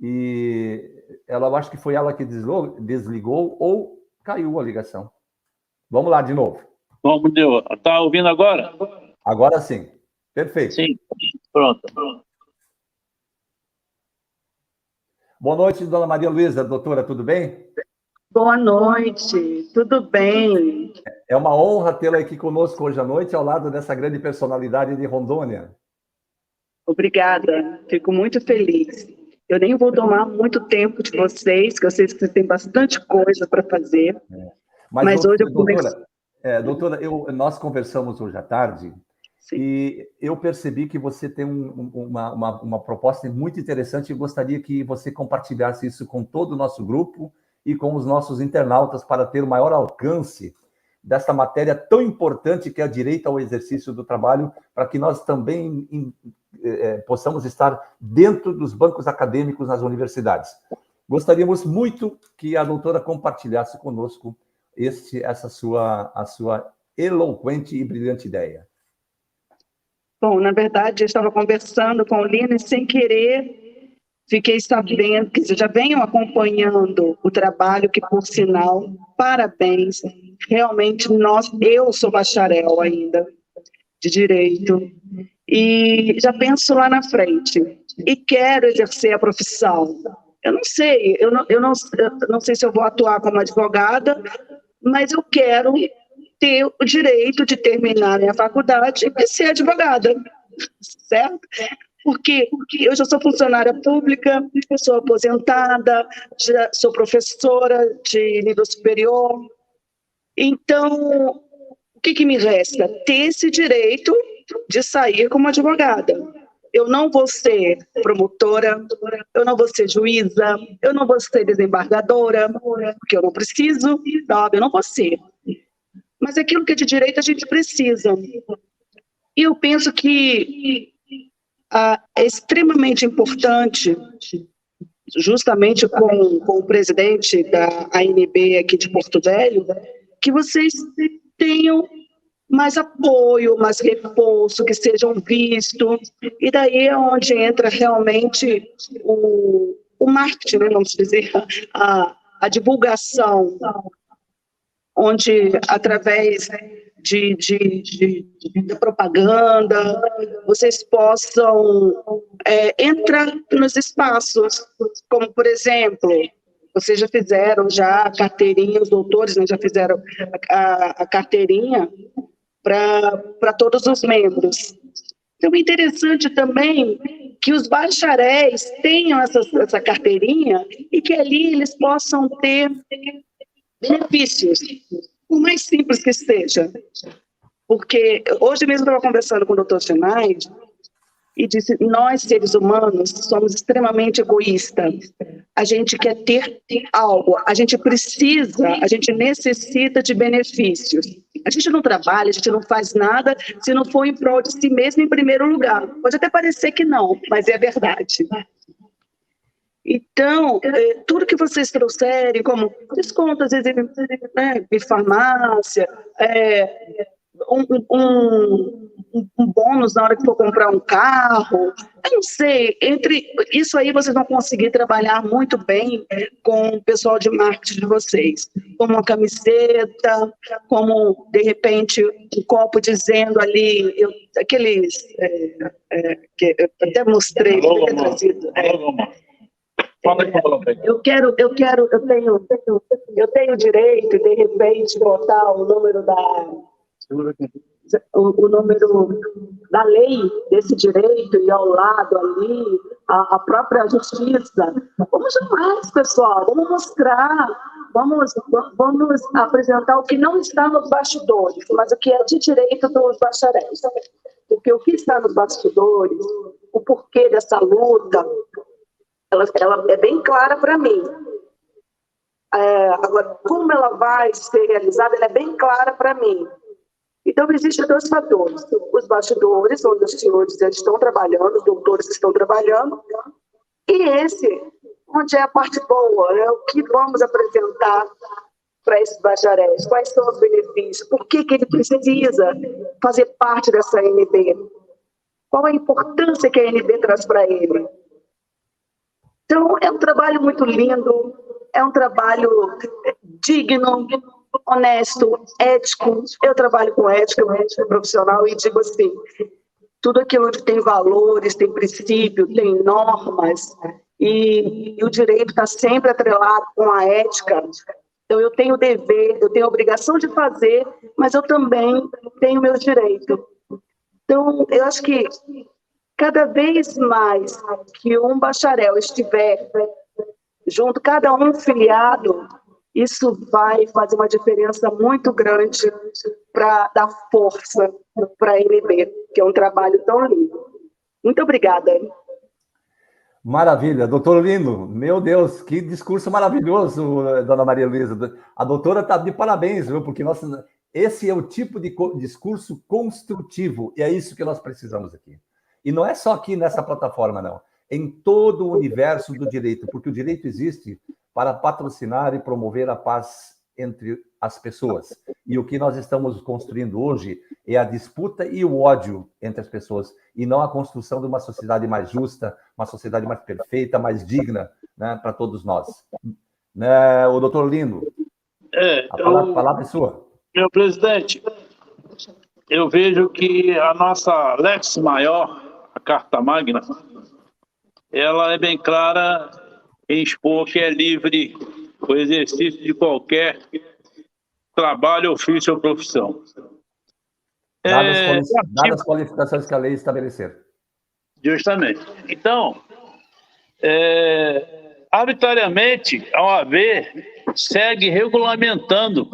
e ela, eu acho que foi ela que desligou ou caiu a ligação. Vamos lá de novo. Vamos, está ouvindo agora? Agora sim. Perfeito. Sim, pronto. Boa noite, dona Maria Luísa. Doutora, tudo bem? Boa noite, tudo bem? É uma honra tê-la aqui conosco hoje à noite, ao lado dessa grande personalidade de Rondônia. Obrigada, fico muito feliz. Eu nem vou tomar muito tempo de vocês, que eu sei que vocês têm bastante coisa para fazer. Mas hoje eu comecei... Doutora, nós conversamos hoje à tarde. Sim. E eu percebi que você tem uma proposta muito interessante e gostaria que você compartilhasse isso com todo o nosso grupo e com os nossos internautas para ter o maior alcance dessa matéria tão importante que é o direito ao exercício do trabalho, para que nós também possamos estar dentro dos bancos acadêmicos nas universidades. Gostaríamos muito que a doutora compartilhasse conosco a sua eloquente e brilhante ideia. Bom, na verdade, eu estava conversando com o Lino e, sem querer, fiquei sabendo que já venham acompanhando o trabalho que, por sinal, parabéns, realmente eu sou bacharel ainda, de Direito, e já penso lá na frente, e quero exercer a profissão. Eu não sei, eu não sei se eu vou atuar como advogada, mas eu quero ter o direito de terminar minha faculdade e ser advogada, certo? Porque eu já sou funcionária pública, eu sou aposentada, já sou professora de nível superior. Então, o que me resta? Ter esse direito de sair como advogada. Eu não vou ser promotora, eu não vou ser juíza, eu não vou ser desembargadora, porque eu não preciso, eu não vou ser. Mas aquilo que é de direito a gente precisa. E eu penso que é extremamente importante, justamente com o presidente da ANB aqui de Porto Velho, que vocês tenham mais apoio, mais reforço, que sejam vistos, e daí é onde entra realmente o marketing, né, vamos dizer, a divulgação, onde, através da propaganda, vocês possam entrar nos espaços, como, por exemplo, vocês já fizeram a carteirinha, os doutores, né, já fizeram a carteirinha para todos os membros. Então, é interessante também que os bacharéis tenham essa carteirinha e que ali eles possam ter benefícios. por mais simples que seja. Porque hoje mesmo eu estava conversando com o Dr. Sinaide e disse, nós, seres humanos, somos extremamente egoístas. A gente quer ter algo, a gente necessita de benefícios. A gente não trabalha, a gente não faz nada se não for em prol de si mesmo em primeiro lugar. Pode até parecer que não, mas é verdade. Então, tudo que vocês trouxerem, como desconto, às vezes, em farmácia, um bônus na hora que for comprar um carro, eu não sei, entre isso aí vocês vão conseguir trabalhar muito bem com o pessoal de marketing de vocês, como uma camiseta, como, de repente, um copo dizendo ali, aqueles, que eu até mostrei, eu tenho direito, de repente, botar o número da lei desse direito e ao lado ali a própria justiça. Vamos jamais, pessoal, vamos mostrar, vamos apresentar o que não está nos bastidores, mas o que é de direito dos bacharéis. Porque o que está nos bastidores, o porquê dessa luta, ela é bem clara para mim. Agora, como ela vai ser realizada, ela é bem clara para mim. Então, existem dois fatores. Os bastidores, onde os senhores já estão trabalhando, os doutores estão trabalhando, e esse, onde é a parte boa, né? O que vamos apresentar para esses bacharéis, quais são os benefícios, por que ele precisa fazer parte dessa ANB, qual a importância que a ANB traz para ele. Então, é um trabalho muito lindo, é um trabalho digno, honesto, ético. Eu trabalho com ética profissional e digo assim, tudo aquilo que tem valores, tem princípio, tem normas, e o direito está sempre atrelado com a ética. Então, eu tenho o dever, eu tenho a obrigação de fazer, mas eu também tenho meus direitos. Então, eu acho que cada vez mais que um bacharel estiver junto, cada um filiado, isso vai fazer uma diferença muito grande para dar força para a ANB, que é um trabalho tão lindo. Muito obrigada. Maravilha, doutor Lino, meu Deus, que discurso maravilhoso, dona Maria Luísa. A doutora está de parabéns, viu? Porque esse é o tipo de discurso construtivo, e é isso que nós precisamos aqui. E não é só aqui nessa plataforma, não. Em todo o universo do direito, porque o direito existe para patrocinar e promover a paz entre as pessoas. E o que nós estamos construindo hoje é a disputa e o ódio entre as pessoas, e não a construção de uma sociedade mais justa, uma sociedade mais perfeita, mais digna, né, para todos nós. Né, o doutor Lino, a palavra é sua. Meu presidente, eu vejo que a nossa Lex Maior, a Carta Magna, ela é bem clara em expor que é livre o exercício de qualquer trabalho, ofício ou profissão. Dadas as qualificações que a lei estabelecer. Justamente. Então, arbitrariamente, a OAB segue regulamentando,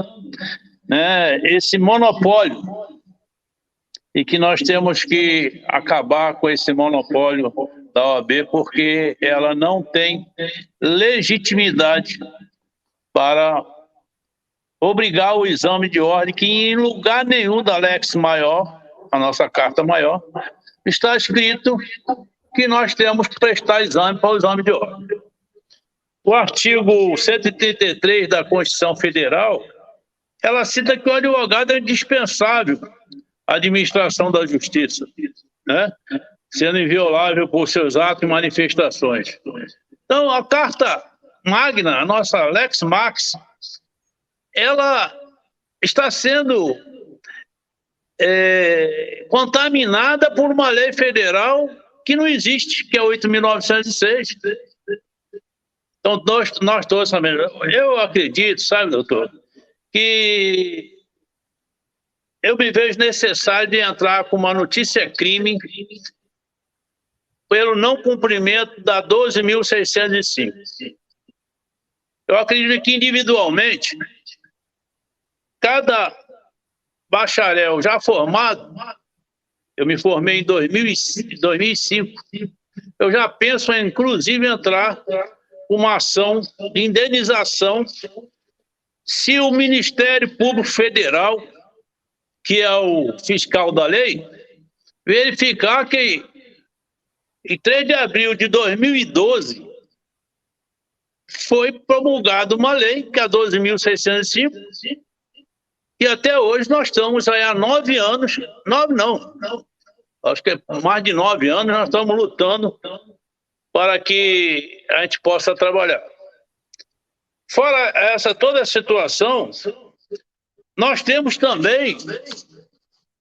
né, esse monopólio, e que nós temos que acabar com esse monopólio da OAB, porque ela não tem legitimidade para obrigar o exame de ordem, que em lugar nenhum da Lex Maior, a nossa Carta Maior, está escrito que nós temos que prestar exame para o exame de ordem. O artigo 133 da Constituição Federal, ela cita que o advogado é indispensável à administração da justiça, né? Sendo inviolável por seus atos e manifestações. Então, a Carta Magna, a nossa Lex Max, ela está sendo contaminada por uma lei federal que não existe, que é 8.906. Então, nós todos sabemos. Eu acredito, sabe, doutor, que eu me vejo necessário de entrar com uma notícia crime pelo não cumprimento da 12.605. Eu acredito que individualmente cada bacharel já formado, eu me formei em 2005, eu já penso em, inclusive, entrar com uma ação de indenização se o Ministério Público Federal, que é o fiscal da lei, verificar que em 3 de abril de 2012 foi promulgada uma lei, que é a 12.605, e até hoje nós estamos aí há 9 anos, 9 não, acho que é mais de 9 anos, nós estamos lutando para que a gente possa trabalhar. Fora toda essa situação, nós temos também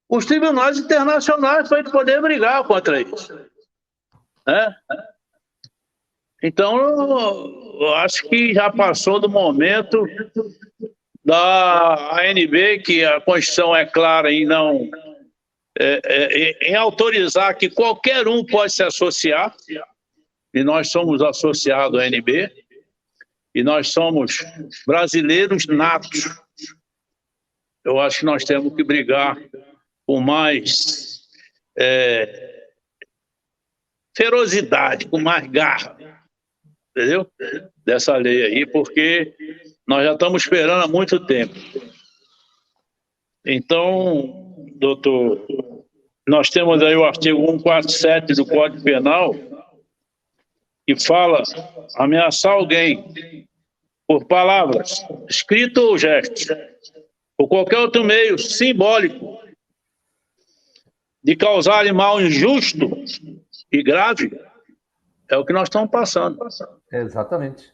os tribunais internacionais para a gente poder brigar contra isso, né? Então, eu acho que já passou do momento da ANB, que a Constituição é clara em não em autorizar que qualquer um pode se associar, e nós somos associados à ANB, e nós somos brasileiros natos. Eu acho que nós temos que brigar com mais ferocidade, com mais garra, entendeu? Dessa lei aí, porque nós já estamos esperando há muito tempo. Então, doutor, nós temos aí o artigo 147 do Código Penal, que fala ameaçar alguém por palavras, escrito ou gesto, ou qualquer outro meio simbólico, de causar mal injusto e grave, é o que nós estamos passando. Exatamente.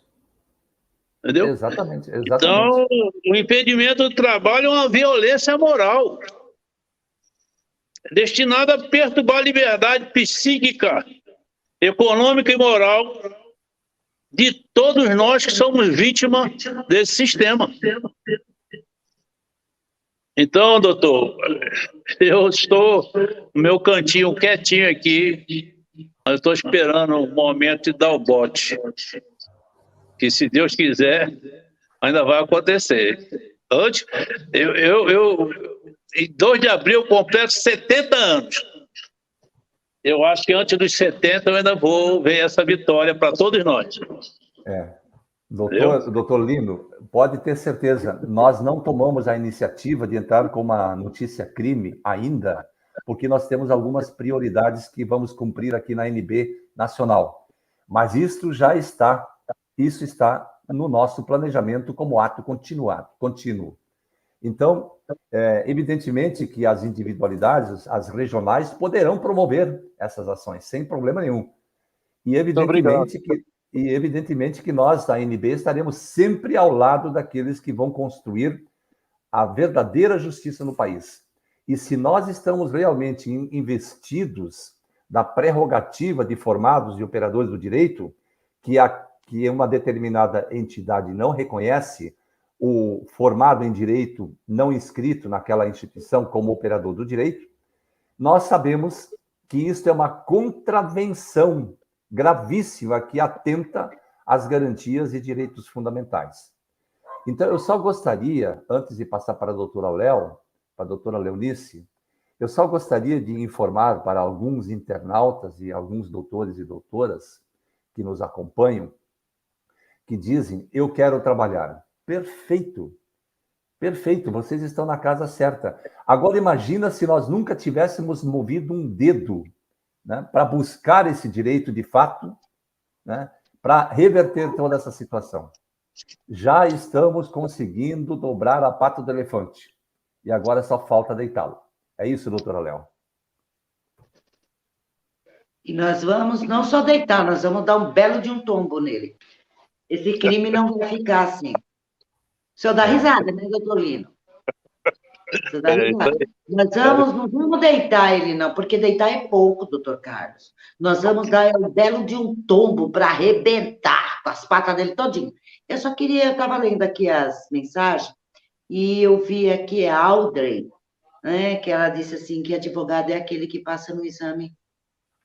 Entendeu? Exatamente. Então, o impedimento do trabalho é uma violência moral, destinada a perturbar a liberdade psíquica, econômica e moral de todos nós que somos vítimas desse sistema. Então, doutor, eu estou no meu cantinho quietinho aqui, mas estou esperando o momento de dar o bote, que se Deus quiser, ainda vai acontecer. Antes, em 2 de abril eu completo 70 anos. Eu acho que antes dos 70 eu ainda vou ver essa vitória para todos nós. Doutor Lino, pode ter certeza, nós não tomamos a iniciativa de entrar com uma notícia crime ainda, porque nós temos algumas prioridades que vamos cumprir aqui na ANB Nacional. Mas isso está no nosso planejamento como ato contínuo. Então, evidentemente que as individualidades, as regionais, poderão promover essas ações, sem problema nenhum. E evidentemente que nós, da ANB, estaremos sempre ao lado daqueles que vão construir a verdadeira justiça no país. E se nós estamos realmente investidos da prerrogativa de formados e operadores do direito, que uma determinada entidade não reconhece o formado em direito não inscrito naquela instituição como operador do direito, nós sabemos que isso é uma contravenção gravíssima que atenta às garantias e direitos fundamentais. Então, eu só gostaria, antes de passar para a doutora Léo, para a doutora Leonice, eu só gostaria de informar para alguns internautas e alguns doutores e doutoras que nos acompanham, que dizem, eu quero trabalhar. Perfeito, perfeito, vocês estão na casa certa. Agora, imagina se nós nunca tivéssemos movido um dedo, né, para buscar esse direito de fato, né, para reverter toda essa situação. Já estamos conseguindo dobrar a pata do elefante. E agora só falta deitá-lo. É isso, doutora Léo. E nós vamos não só deitar, nós vamos dar um belo de um tombo nele. Esse crime não vai ficar assim. O senhor dá risada, né, doutor Lino? O senhor dá risada. Não vamos deitar ele, não, porque deitar é pouco, doutor Carlos. Nós vamos dar um belo de um tombo para arrebentar com as patas dele todinho. Eu estava lendo aqui as mensagens, e eu vi aqui a Audrey, né, que ela disse assim, que advogado é aquele que passa no exame.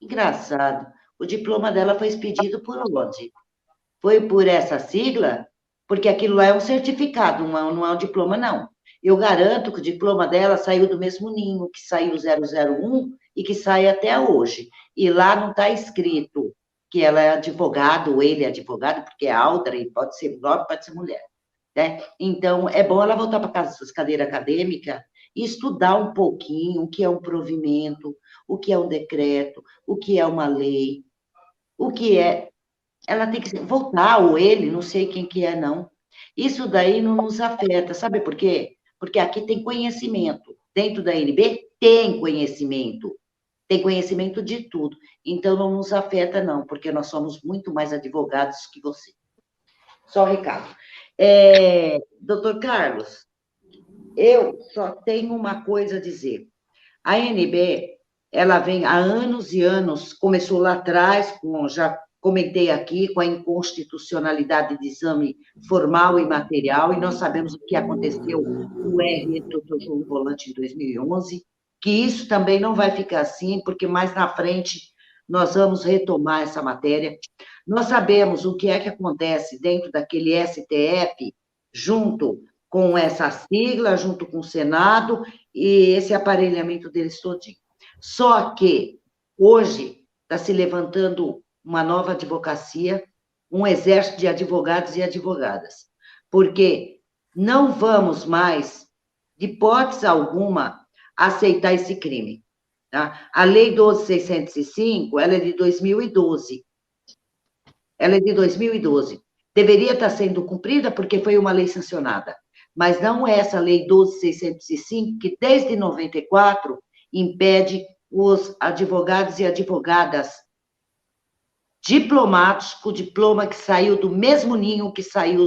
Engraçado. O diploma dela foi expedido por onde? Foi por essa sigla? Porque aquilo lá é um certificado, não é um diploma, não. eu garanto que o diploma dela saiu do mesmo ninho que saiu 001 e que sai até hoje. E lá não está escrito que ela é advogado, ou ele é advogado, porque é alta, e pode ser homem, pode ser mulher. Né? Então, é bom ela voltar para a cadeira acadêmica e estudar um pouquinho o que é um provimento, o que é um decreto, o que é uma lei, o que é... Ela tem que voltar, ou ele, não sei quem que é, não. Isso daí não nos afeta, sabe por quê? Porque aqui tem conhecimento. Dentro da ANB tem conhecimento de tudo. Então, não nos afeta, não, porque nós somos muito mais advogados que você. Só um recado. Doutor Carlos, eu só tenho uma coisa a dizer. A ANB, ela vem há anos e anos, começou lá atrás, já comentei aqui, com a inconstitucionalidade de exame formal e material, e nós sabemos o que aconteceu no R. Dr. João Volante em 2011, que isso também não vai ficar assim, porque mais na frente nós vamos retomar essa matéria. Nós sabemos o que é que acontece dentro daquele STF, junto com essa sigla, junto com o Senado, e esse aparelhamento deles todinho. Só que, hoje, está se levantando uma nova advocacia, um exército de advogados e advogadas, porque não vamos mais, de hipótese alguma, aceitar esse crime. Tá? A Lei 12.605, ela é de 2012. Ela é de 2012. Deveria estar sendo cumprida porque foi uma lei sancionada, mas não é essa Lei 12.605, que desde 94 impede os advogados e advogadas diplomados com o diploma que saiu do mesmo ninho que saiu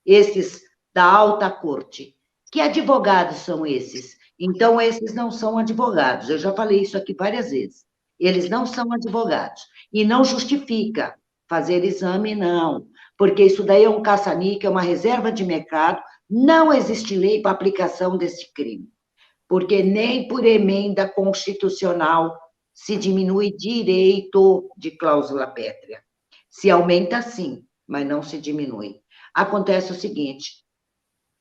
esses da alta corte. Que advogados são esses? Então, esses não são advogados. Eu já falei isso aqui várias vezes. Eles não são advogados. E não justifica fazer exame, não. Porque isso daí é um caça-níquel, é uma reserva de mercado. Não existe lei para aplicação desse crime. Porque nem por emenda constitucional se diminui direito de cláusula pétrea. Se aumenta, sim, mas não se diminui. Acontece o seguinte,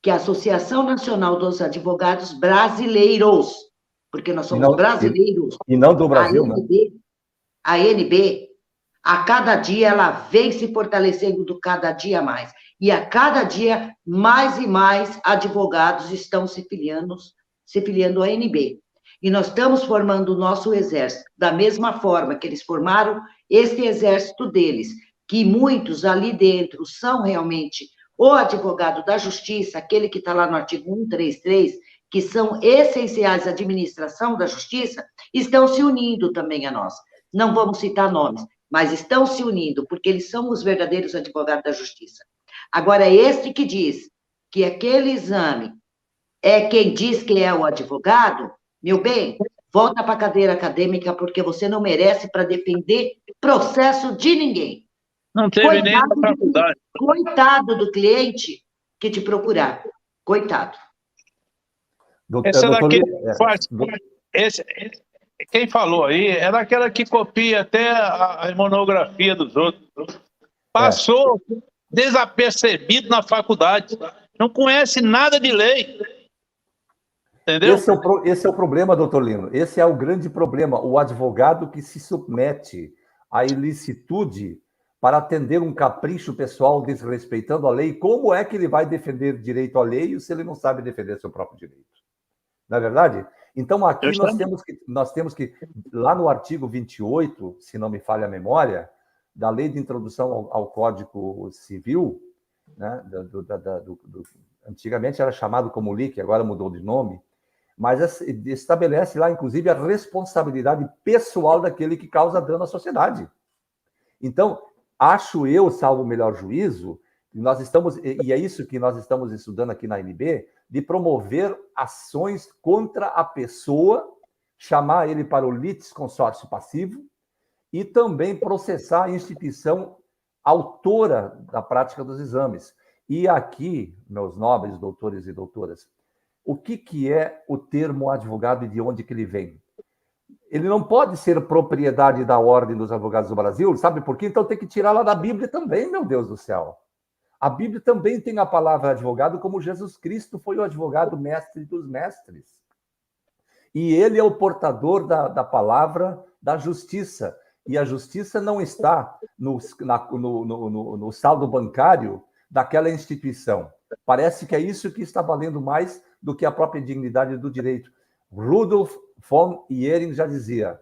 que a Associação Nacional dos Advogados Brasileiros, porque nós somos brasileiros... E não do Brasil, né? A ANB, a cada dia, ela vem se fortalecendo cada dia mais. E a cada dia, mais e mais advogados estão se filiando à ANB. E nós estamos formando o nosso exército, da mesma forma que eles formaram esse exército deles, que muitos ali dentro são realmente o advogado da justiça, aquele que está lá no artigo 133, que são essenciais à administração da justiça, estão se unindo também a nós. Não vamos citar nomes, mas estão se unindo, porque eles são os verdadeiros advogados da justiça. Agora, este que diz que aquele exame é quem diz que é o advogado, meu bem, volta para a cadeira acadêmica, porque você não merece para defender processo de ninguém. Não teve nem na faculdade. Coitado do cliente que te procurar. Coitado. Essa daqui quem falou aí era aquela que copia até a monografia dos outros. Passou desapercebido na faculdade. Não conhece nada de lei. Entendeu? Esse é o problema, doutor Lino. Esse é o grande problema. O advogado que se submete à ilicitude para atender um capricho pessoal desrespeitando a lei, como é que ele vai defender direito alheio se ele não sabe defender seu próprio direito? Não é verdade? Então, aqui nós temos que, lá no artigo 28, se não me falha a memória, da Lei de Introdução ao Código Civil, né, antigamente era chamado como LIC, agora mudou de nome, mas estabelece lá, inclusive, a responsabilidade pessoal daquele que causa dano à sociedade. Então, acho eu, salvo o melhor juízo, nós estamos, e é isso que nós estamos estudando aqui na ANB, de promover ações contra a pessoa, chamar ele para o litisconsórcio passivo e também processar a instituição autora da prática dos exames. E aqui, meus nobres doutores e doutoras, o que é o termo advogado e de onde que ele vem? Ele não pode ser propriedade da Ordem dos Advogados do Brasil, sabe por quê? Então tem que tirar lá da Bíblia também, meu Deus do céu. A Bíblia também tem a palavra advogado, como Jesus Cristo foi o advogado mestre dos mestres. E ele é o portador da palavra da justiça. E a justiça não está no saldo bancário daquela instituição. Parece que é isso que está valendo mais do que a própria dignidade do direito. Rudolf von Ehring já dizia,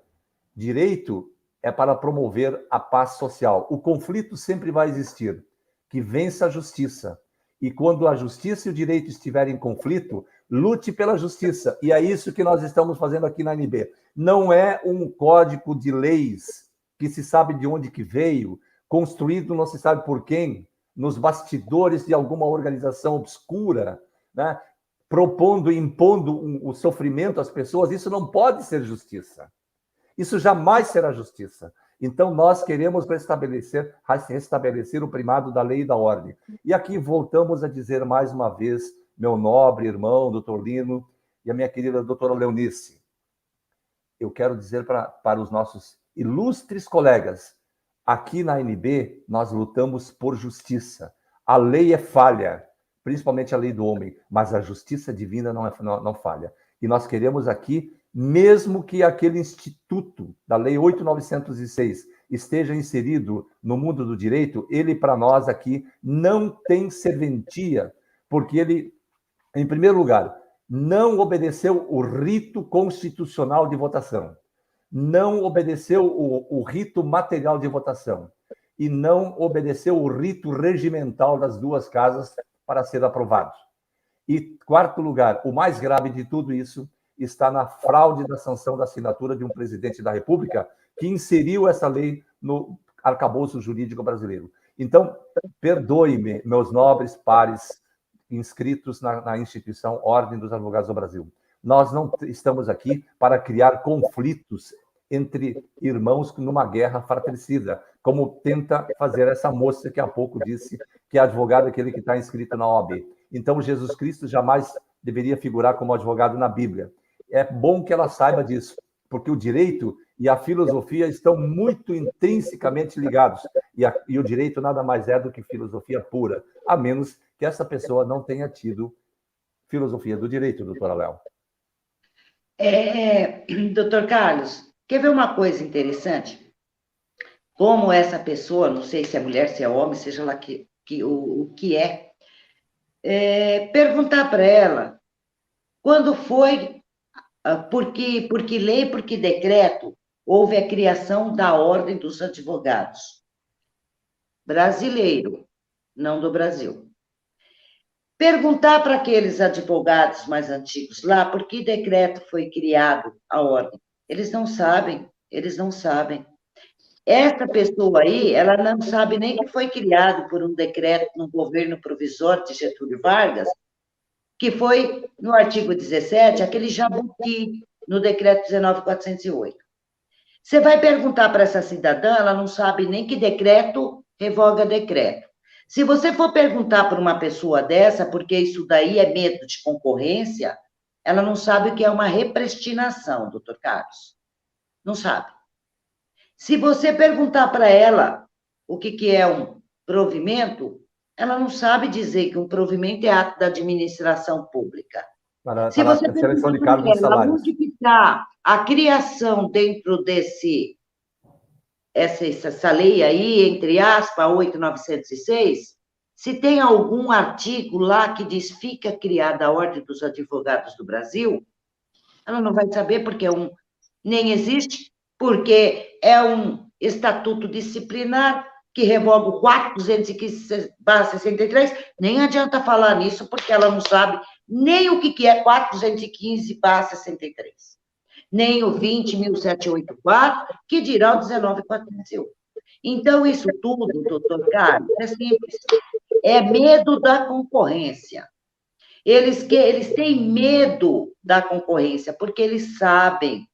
direito é para promover a paz social. O conflito sempre vai existir, que vença a justiça. E quando a justiça e o direito estiverem em conflito, lute pela justiça. E é isso que nós estamos fazendo aqui na ANB. Não é um código de leis que se sabe de onde que veio, construído não se sabe por quem, nos bastidores de alguma organização obscura, né? Propondo e impondo o sofrimento às pessoas. Isso não pode ser justiça. Isso jamais será justiça. Então, nós queremos restabelecer o primado da lei e da ordem. E aqui voltamos a dizer mais uma vez, meu nobre irmão, doutor Lino, e a minha querida doutora Leonice, eu quero dizer para os nossos ilustres colegas, aqui na ANB, nós lutamos por justiça. A lei é falha, principalmente a lei do homem, mas a justiça divina não falha. E nós queremos aqui, mesmo que aquele instituto da Lei 8.906 esteja inserido no mundo do direito, ele, para nós aqui, não tem serventia, porque ele, em primeiro lugar, não obedeceu o rito constitucional de votação, não obedeceu o rito material de votação e não obedeceu o rito regimental das duas casas para ser aprovado. E, quarto lugar, o mais grave de tudo isso está na fraude da sanção da assinatura de um presidente da República que inseriu essa lei no arcabouço jurídico brasileiro. Então, perdoe-me, meus nobres pares inscritos na instituição Ordem dos Advogados do Brasil. Nós não estamos aqui para criar conflitos entre irmãos numa guerra fratricida, como tenta fazer essa moça que há pouco disse que é advogado aquele que está inscrito na OAB. Então, Jesus Cristo jamais deveria figurar como advogado na Bíblia. É bom que ela saiba disso, porque o direito e a filosofia estão muito intrinsecamente ligados, e o direito nada mais é do que filosofia pura, a menos que essa pessoa não tenha tido filosofia do direito, doutora Léo. Doutor Carlos, quer ver uma coisa interessante? Como essa pessoa, não sei se é mulher, se é homem, seja lá o que é, perguntar para ela quando foi, por que lei, por que decreto, houve a criação da Ordem dos Advogados. Brasileiro, não do Brasil. Perguntar para aqueles advogados mais antigos lá por que decreto foi criado a ordem. Eles não sabem, eles não sabem. Essa pessoa aí, ela não sabe nem que foi criado por um decreto no governo provisório de Getúlio Vargas, que foi, no artigo 17, aquele jabuti, no decreto 19.408. Você vai perguntar para essa cidadã, ela não sabe nem que decreto revoga decreto. Se você for perguntar para uma pessoa dessa, porque isso daí é medo de concorrência, ela não sabe o que é uma repristinação, doutor Carlos. Não sabe. Se você perguntar para ela o que é um provimento, ela não sabe dizer que um provimento é ato da administração pública. Se você perguntar para ela onde está a criação dentro essa lei aí, entre aspas, 8.906, se tem algum artigo lá que diz fica criada a Ordem dos Advogados do Brasil, ela não vai saber porque nem existe, porque é um estatuto disciplinar que revoga o 4.215/63, nem adianta falar nisso porque ela não sabe nem o que é 4.215/63. Nem o 20.784, que dirá o 19.408. Então, isso tudo, doutor Carlos, é simples. É medo da concorrência. Eles têm medo da concorrência, porque eles sabem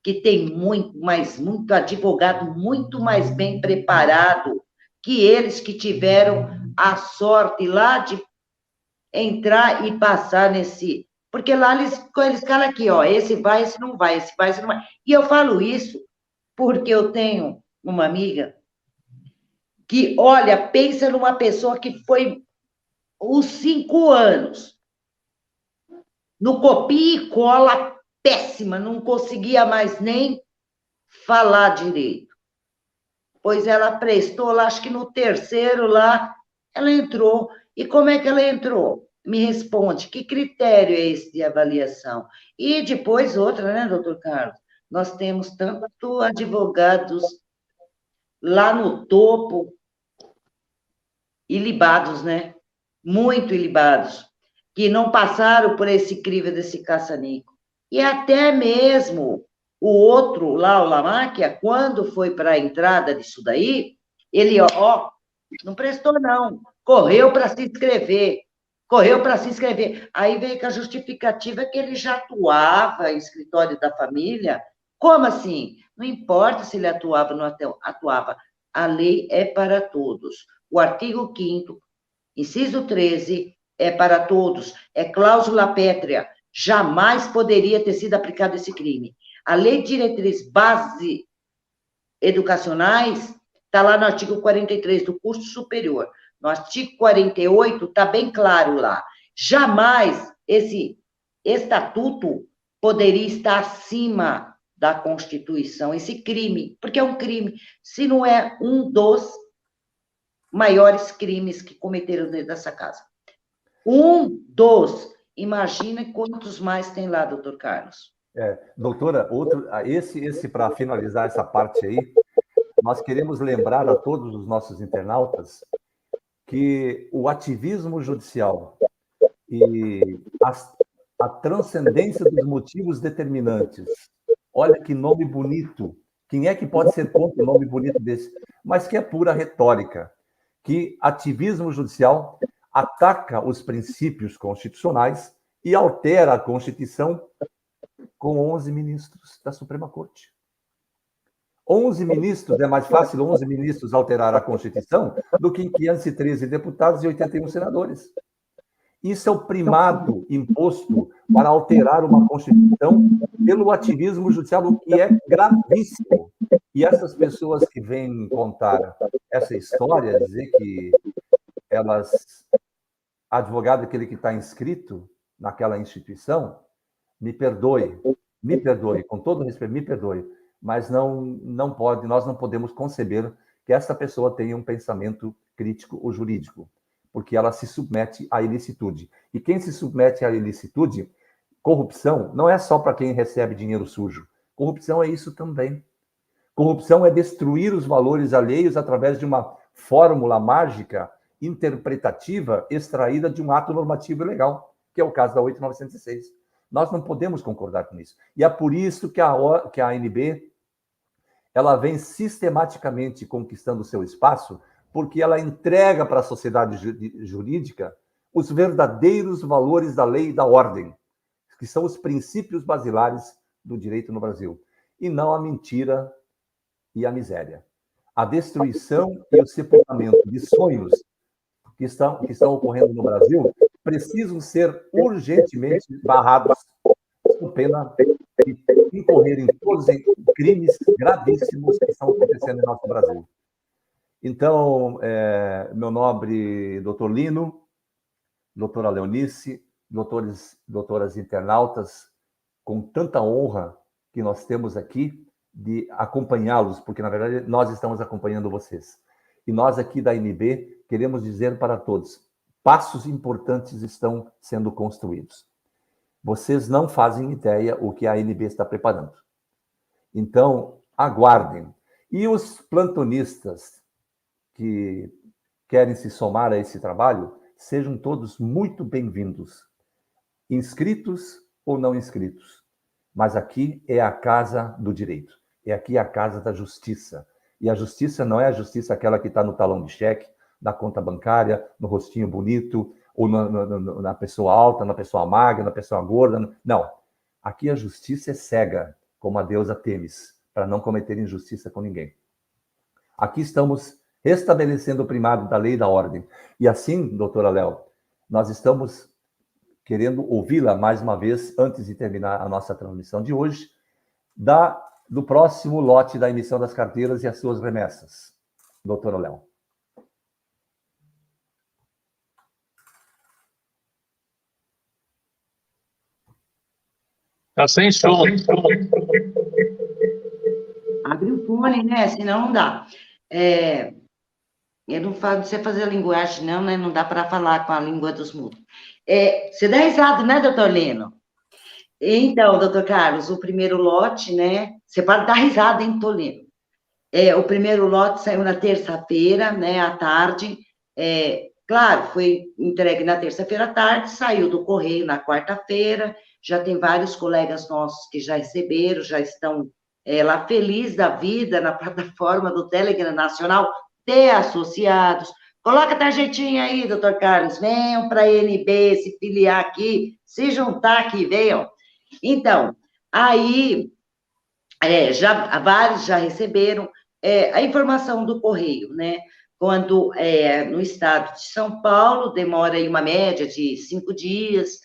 que tem muito advogado muito mais bem preparado que eles que tiveram a sorte lá de entrar e passar nesse... Porque lá eles calam aqui, ó, esse vai, esse não vai, esse vai, esse não vai. E eu falo isso porque eu tenho uma amiga que, olha, pensa numa pessoa que foi os 5 anos, no copia e cola péssima, não conseguia mais nem falar direito. Pois ela prestou lá, acho que no terceiro lá, ela entrou. E como é que ela entrou? Me responde, que critério é esse de avaliação? E depois outra, né, doutor Carlos? Nós temos tanto advogados lá no topo, ilibados, né? Muito ilibados, que não passaram por esse crivo desse caça-níquel. E até mesmo o outro lá, o Lamáquia, quando foi para a entrada disso daí, ele, ó, não prestou não, correu para se inscrever, correu para se inscrever. Aí veio com a justificativa que ele já atuava em escritório da família. Como assim? Não importa se ele atuava ou não atuava, a lei é para todos. O artigo 5º, inciso 13, é para todos, é cláusula pétrea, jamais poderia ter sido aplicado esse crime. A Lei de Diretrizes Base Educacionais está lá no artigo 43 do curso superior. No artigo 48 está bem claro lá. Jamais esse estatuto poderia estar acima da Constituição, esse crime, porque é um crime, se não é um dos maiores crimes que cometeram dentro dessa casa. Um dos. Imagina quantos mais tem lá, doutor Carlos. Doutora, esse para finalizar essa parte aí, nós queremos lembrar a todos os nossos internautas que o ativismo judicial e a transcendência dos motivos determinantes, olha que nome bonito, quem é que pode ser contra um nome bonito desse? Mas que é pura retórica, que ativismo judicial ataca os princípios constitucionais e altera a Constituição com 11 ministros da Suprema Corte. 11 ministros, é mais fácil 11 ministros alterar a Constituição do que 513 deputados e 81 senadores. Isso é o primado imposto para alterar uma Constituição pelo ativismo judicial, o que é gravíssimo. E essas pessoas que vêm contar essa história, dizer que advogado aquele que está inscrito naquela instituição, me perdoe, com todo respeito, me perdoe, mas não pode, nós não podemos conceber que essa pessoa tenha um pensamento crítico ou jurídico, porque ela se submete à ilicitude. E quem se submete à ilicitude, corrupção, não é só para quem recebe dinheiro sujo. Corrupção é isso também. Corrupção é destruir os valores alheios através de uma fórmula mágica, interpretativa, extraída de um ato normativo legal, que é o caso da 8.906. Nós não podemos concordar com isso. E é por isso que a ANB ela vem sistematicamente conquistando o seu espaço, porque ela entrega para a sociedade jurídica os verdadeiros valores da lei e da ordem, que são os princípios basilares do direito no Brasil, e não a mentira e a miséria. A destruição e o sepultamento de sonhos que estão ocorrendo no Brasil precisam ser urgentemente barrados, com pena de incorrer em todos os crimes gravíssimos que estão acontecendo no nosso Brasil. Então, meu nobre doutor Lino, doutora Leonice, doutoras internautas, com tanta honra que nós temos aqui de acompanhá-los, porque, na verdade, nós estamos acompanhando vocês. E nós aqui da ANB queremos dizer para todos, passos importantes estão sendo construídos. Vocês não fazem ideia o que a ANB está preparando. Então, aguardem. E os plantonistas que querem se somar a esse trabalho, sejam todos muito bem-vindos, inscritos ou não inscritos. Mas aqui é a casa do direito, é aqui a casa da justiça. E a justiça não é a justiça aquela que está no talão de cheque, na conta bancária, no rostinho bonito, ou na pessoa alta, na pessoa magra, na pessoa gorda. Não. Aqui a justiça é cega, como a deusa Têmis, para não cometer injustiça com ninguém. Aqui estamos restabelecendo o primado da lei e da ordem. E assim, doutora Léo, nós estamos querendo ouvi-la mais uma vez, antes de terminar a nossa transmissão de hoje, do próximo lote da emissão das carteiras e as suas remessas. Doutora Léo. Tá sem som. Abre o fone, né? Senão não dá. Eu não sei fazer linguagem, não, né? Não dá para falar com a língua dos mudos. Você dá risada, né, doutor Lino? Então, doutor Carlos, o primeiro lote, né? Você pode dar risada, hein, Tolino? O primeiro lote saiu na terça-feira, né, à tarde. Claro, foi entregue na terça-feira à tarde, saiu do correio na quarta-feira. Já tem vários colegas nossos que já receberam, já estão lá felizes da vida na plataforma do Telegram Nacional de Associados. Coloca a tarjetinha aí, doutor Carlos. Venham para a NB se filiar aqui, se juntar aqui, venham. Então, aí, vários já receberam a informação do correio, né? Quando no estado de São Paulo demora aí uma média de 5 dias,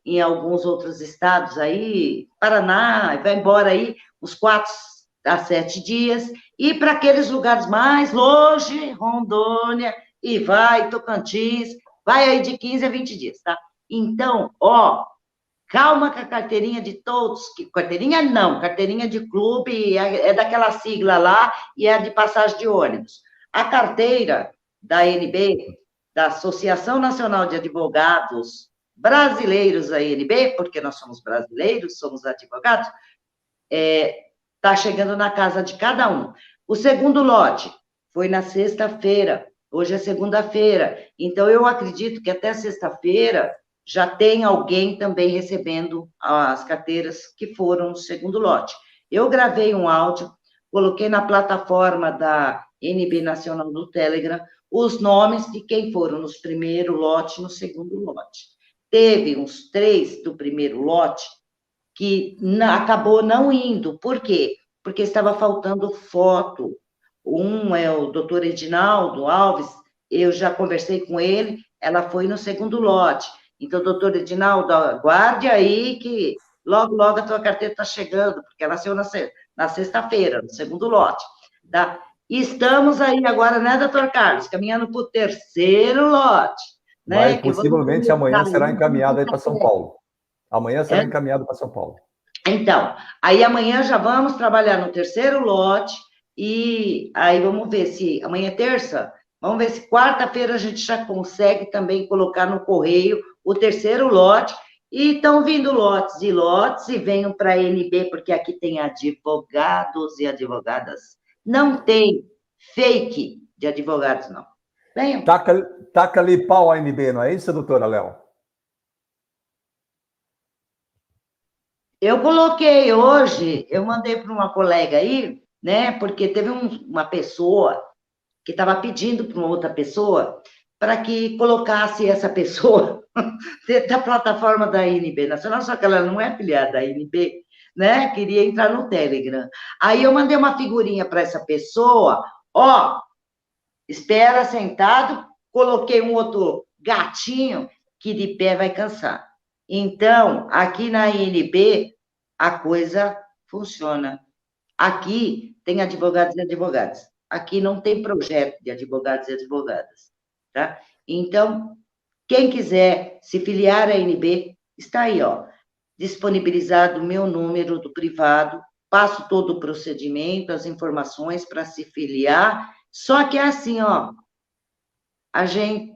em alguns outros estados aí, Paraná, vai embora aí uns 4 a 7 dias, e para aqueles lugares mais longe, Rondônia, e vai, Tocantins, vai aí de 15 a 20 dias, tá? Então, calma com a carteirinha de todos, carteirinha não, carteirinha de clube, é daquela sigla lá, e é de passagem de ônibus. A carteira da ANB, da Associação Nacional de Advogados Brasileiros, a ANB, porque nós somos brasileiros, somos advogados, está chegando na casa de cada um. O segundo lote foi na sexta-feira, hoje é segunda-feira, então eu acredito que até sexta-feira já tem alguém também recebendo as carteiras que foram no segundo lote. Eu gravei um áudio, coloquei na plataforma da NB Nacional do Telegram os nomes de quem foram no primeiro lote e no segundo lote. Teve uns 3 do primeiro lote que acabou não indo. Por quê? Porque estava faltando foto. Um é o doutor Edinaldo Alves, eu já conversei com ele, ela foi no segundo lote. Então, doutor Edinaldo, aguarde aí que logo, logo a tua carteira está chegando, porque ela saiu na sexta-feira, no segundo lote. Tá? E estamos aí agora, né, doutor Carlos, caminhando para o terceiro lote. Né, possivelmente amanhã será encaminhado aí para São Paulo. Amanhã será encaminhado para São Paulo. Então, aí amanhã já vamos trabalhar no terceiro lote, e aí vamos ver se amanhã é terça, vamos ver se quarta-feira a gente já consegue também colocar no correio o terceiro lote, e estão vindo lotes e lotes, e venham para a NB, porque aqui tem advogados e advogadas. Não tem fake de advogados, não. Venham. Taca-lhe pau a NB, não é isso, doutora Léo? Eu coloquei hoje, eu mandei para uma colega aí, né, porque teve uma pessoa que estava pedindo para uma outra pessoa para que colocasse essa pessoa dentro da plataforma da ANB Nacional, só que ela não é afiliada da ANB, né, queria entrar no Telegram. Aí eu mandei uma figurinha para essa pessoa, espera sentado, coloquei um outro gatinho que de pé vai cansar. Então, aqui na ANB, a coisa funciona. Aqui tem advogados e advogadas. Aqui não tem projeto de advogados e advogadas. Tá? Então, quem quiser se filiar à ANB, está aí, disponibilizado o meu número do privado, passo todo o procedimento, as informações para se filiar, só que é assim,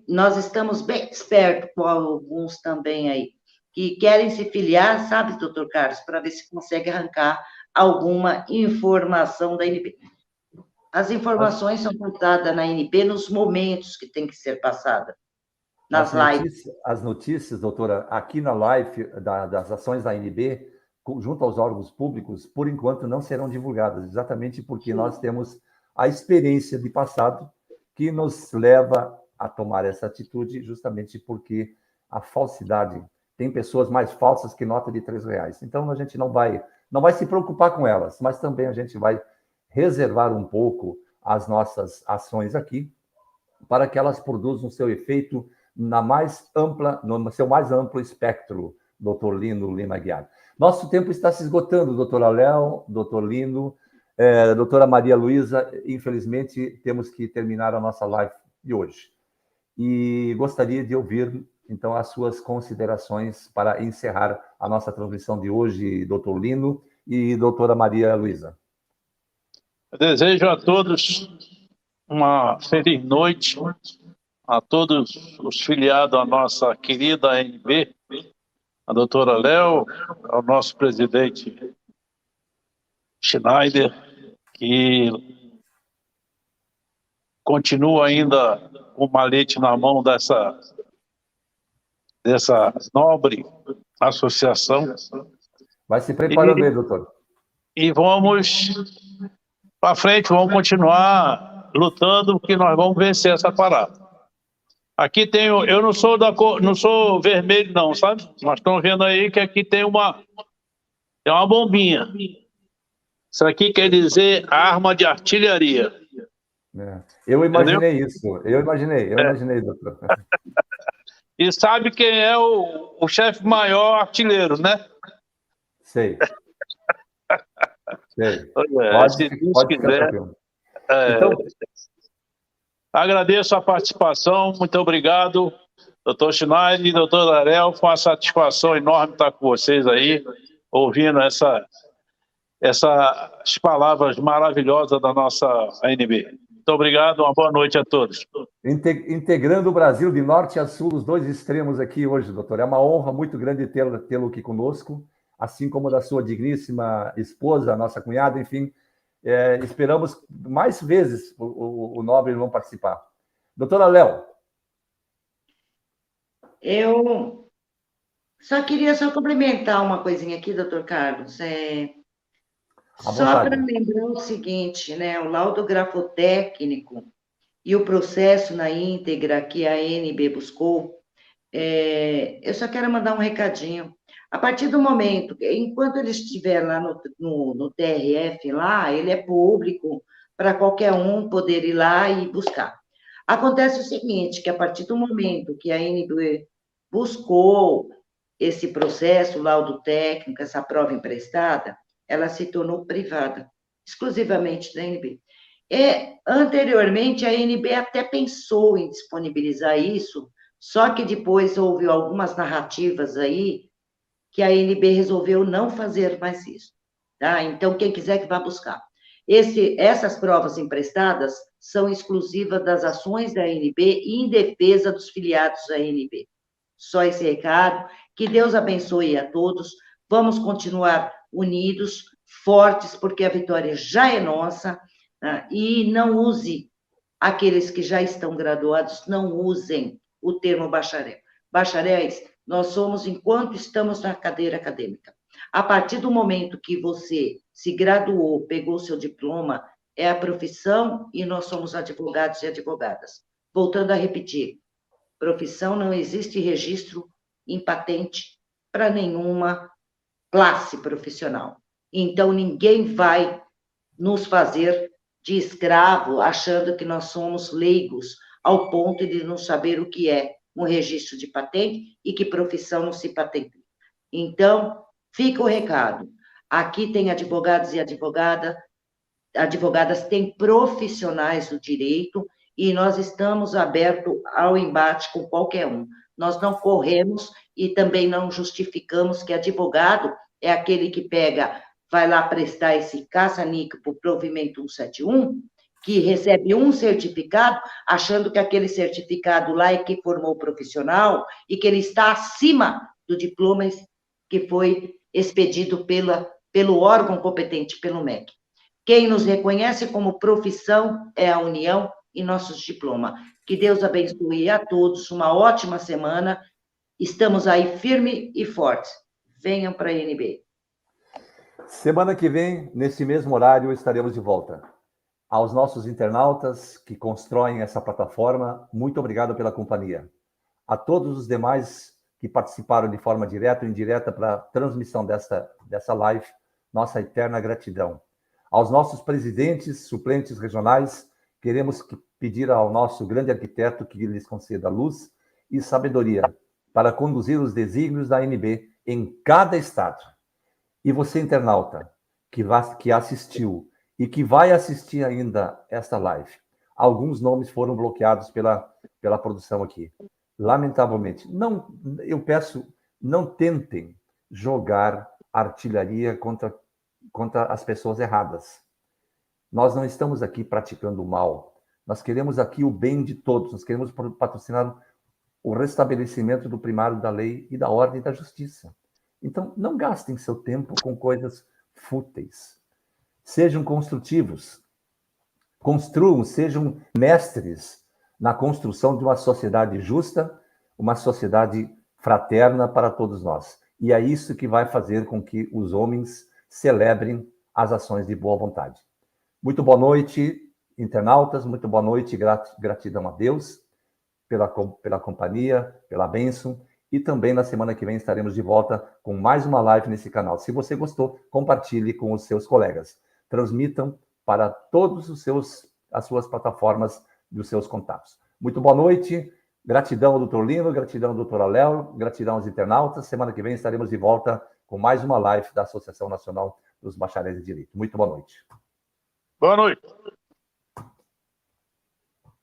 nós estamos bem espertos com alguns também aí, que querem se filiar, sabe, doutor Carlos, para ver se consegue arrancar alguma informação da ANB. As informações são passadas na ANB nos momentos que tem que ser passada, nas lives. As notícias, doutora, aqui na live das ações da ANB, junto aos órgãos públicos, por enquanto não serão divulgadas, exatamente porque nós temos a experiência de passado que nos leva a tomar essa atitude, justamente porque a falsidade, tem pessoas mais falsas que nota de R$3. Então, a gente não vai se preocupar com elas, mas também a gente vai reservar um pouco as nossas ações aqui para que elas produzam o seu efeito no seu mais amplo espectro, doutor Lino Lima Aguiar. Nosso tempo está se esgotando, doutora Léo, doutor Lino, doutora Maria Luísa, infelizmente temos que terminar a nossa live de hoje. E gostaria de ouvir então, as suas considerações para encerrar a nossa transmissão de hoje, doutor Lino e doutora Maria Luísa. Eu desejo a todos uma feliz noite, a todos os filiados à nossa querida ANB, a doutora Léo, ao nosso presidente Schneider, que continua ainda com o malete na mão dessa nobre associação. Vai se preparando aí, doutor. E vamos para frente, vamos continuar lutando, que nós vamos vencer essa parada. Aqui tem, eu não sou da cor, não sou vermelho não, sabe? Nós estamos vendo aí que aqui tem uma bombinha. Isso aqui quer dizer arma de artilharia. Eu imaginei isso, eu imaginei, doutor. E sabe quem é o chefe maior artilheiro, né? Sei. Se Deus quiser. Então, agradeço a participação, muito obrigado, doutor Schneider e doutor Arel, foi uma satisfação enorme estar com vocês aí, ouvindo essas palavras maravilhosas da nossa ANB. Muito obrigado, uma boa noite a todos. Integrando o Brasil de norte a sul, os dois extremos aqui hoje, doutor. É uma honra muito grande tê-lo aqui conosco, assim como da sua digníssima esposa, a nossa cunhada, enfim. Esperamos mais vezes o nobre irmão participar. Doutora Léo. Eu só queria complementar uma coisinha aqui, doutor Carlos. Só para lembrar o seguinte, né? O laudo grafotécnico e o processo na íntegra que a ANB buscou, eu só quero mandar um recadinho. A partir do momento, enquanto ele estiver lá no TRF, lá, ele é público para qualquer um poder ir lá e buscar. Acontece o seguinte, que a partir do momento que a ANB buscou esse processo, laudo técnico, essa prova emprestada, ela se tornou privada, exclusivamente da ANB. Anteriormente, a ANB até pensou em disponibilizar isso, só que depois houve algumas narrativas aí que a ANB resolveu não fazer mais isso. Tá? Então, quem quiser que vá buscar. Essas provas emprestadas são exclusivas das ações da ANB e em defesa dos filiados da ANB. Só esse recado. Que Deus abençoe a todos. Vamos continuar unidos, fortes, porque a vitória já é nossa. Tá? E não use, aqueles que já estão graduados, não usem o termo bacharel. Bacharéis, nós somos enquanto estamos na cadeira acadêmica. A partir do momento que você se graduou, pegou seu diploma, é a profissão e nós somos advogados e advogadas. Voltando a repetir, profissão não existe registro em patente para nenhuma classe profissional. Então, ninguém vai nos fazer de escravo, achando que nós somos leigos, ao ponto de não saber o que é um registro de patente e que profissão não se patenteia. Então, fica o recado. Aqui tem advogados e advogadas têm profissionais do direito e nós estamos abertos ao embate com qualquer um. Nós não corremos e também não justificamos que advogado é aquele que vai lá prestar esse caça-níquel para o provimento 171, que recebe um certificado, achando que aquele certificado lá é que formou o profissional e que ele está acima do diploma que foi expedido pelo órgão competente, pelo MEC. Quem nos reconhece como profissão é a União e nossos diplomas. Que Deus abençoe a todos, uma ótima semana. Estamos aí firme e fortes. Venham para a ANB. Semana que vem, nesse mesmo horário, estaremos de volta. Aos nossos internautas que constroem essa plataforma, muito obrigado pela companhia. A todos os demais que participaram de forma direta ou indireta para a transmissão dessa live, nossa eterna gratidão. Aos nossos presidentes, suplentes regionais, queremos pedir ao nosso grande arquiteto que lhes conceda luz e sabedoria para conduzir os desígnios da ANB em cada estado. E você, internauta, que assistiu e que vai assistir ainda esta live, alguns nomes foram bloqueados pela produção aqui. lamentavelmente, não, eu peço, não tentem jogar artilharia contra as pessoas erradas. Nós não estamos aqui praticando o mal. Nós queremos aqui o bem de todos. Nós queremos patrocinar o restabelecimento do primário da lei e da ordem e da justiça. Então, não gastem seu tempo com coisas fúteis. Sejam construtivos. Construam, sejam mestres na construção de uma sociedade justa, uma sociedade fraterna para todos nós. E é isso que vai fazer com que os homens celebrem as ações de boa vontade. Muito boa noite, internautas. Muito boa noite, gratidão a Deus pela companhia, pela bênção. E também na semana que vem estaremos de volta com mais uma live nesse canal. Se você gostou, compartilhe com os seus colegas. Transmitam para todos as suas plataformas dos seus contatos. Muito boa noite. Gratidão ao doutor Lino, gratidão ao doutor Léo, gratidão aos internautas. Semana que vem estaremos de volta com mais uma live da Associação Nacional dos Bacharéis de Direito. Muito boa noite. Boa noite.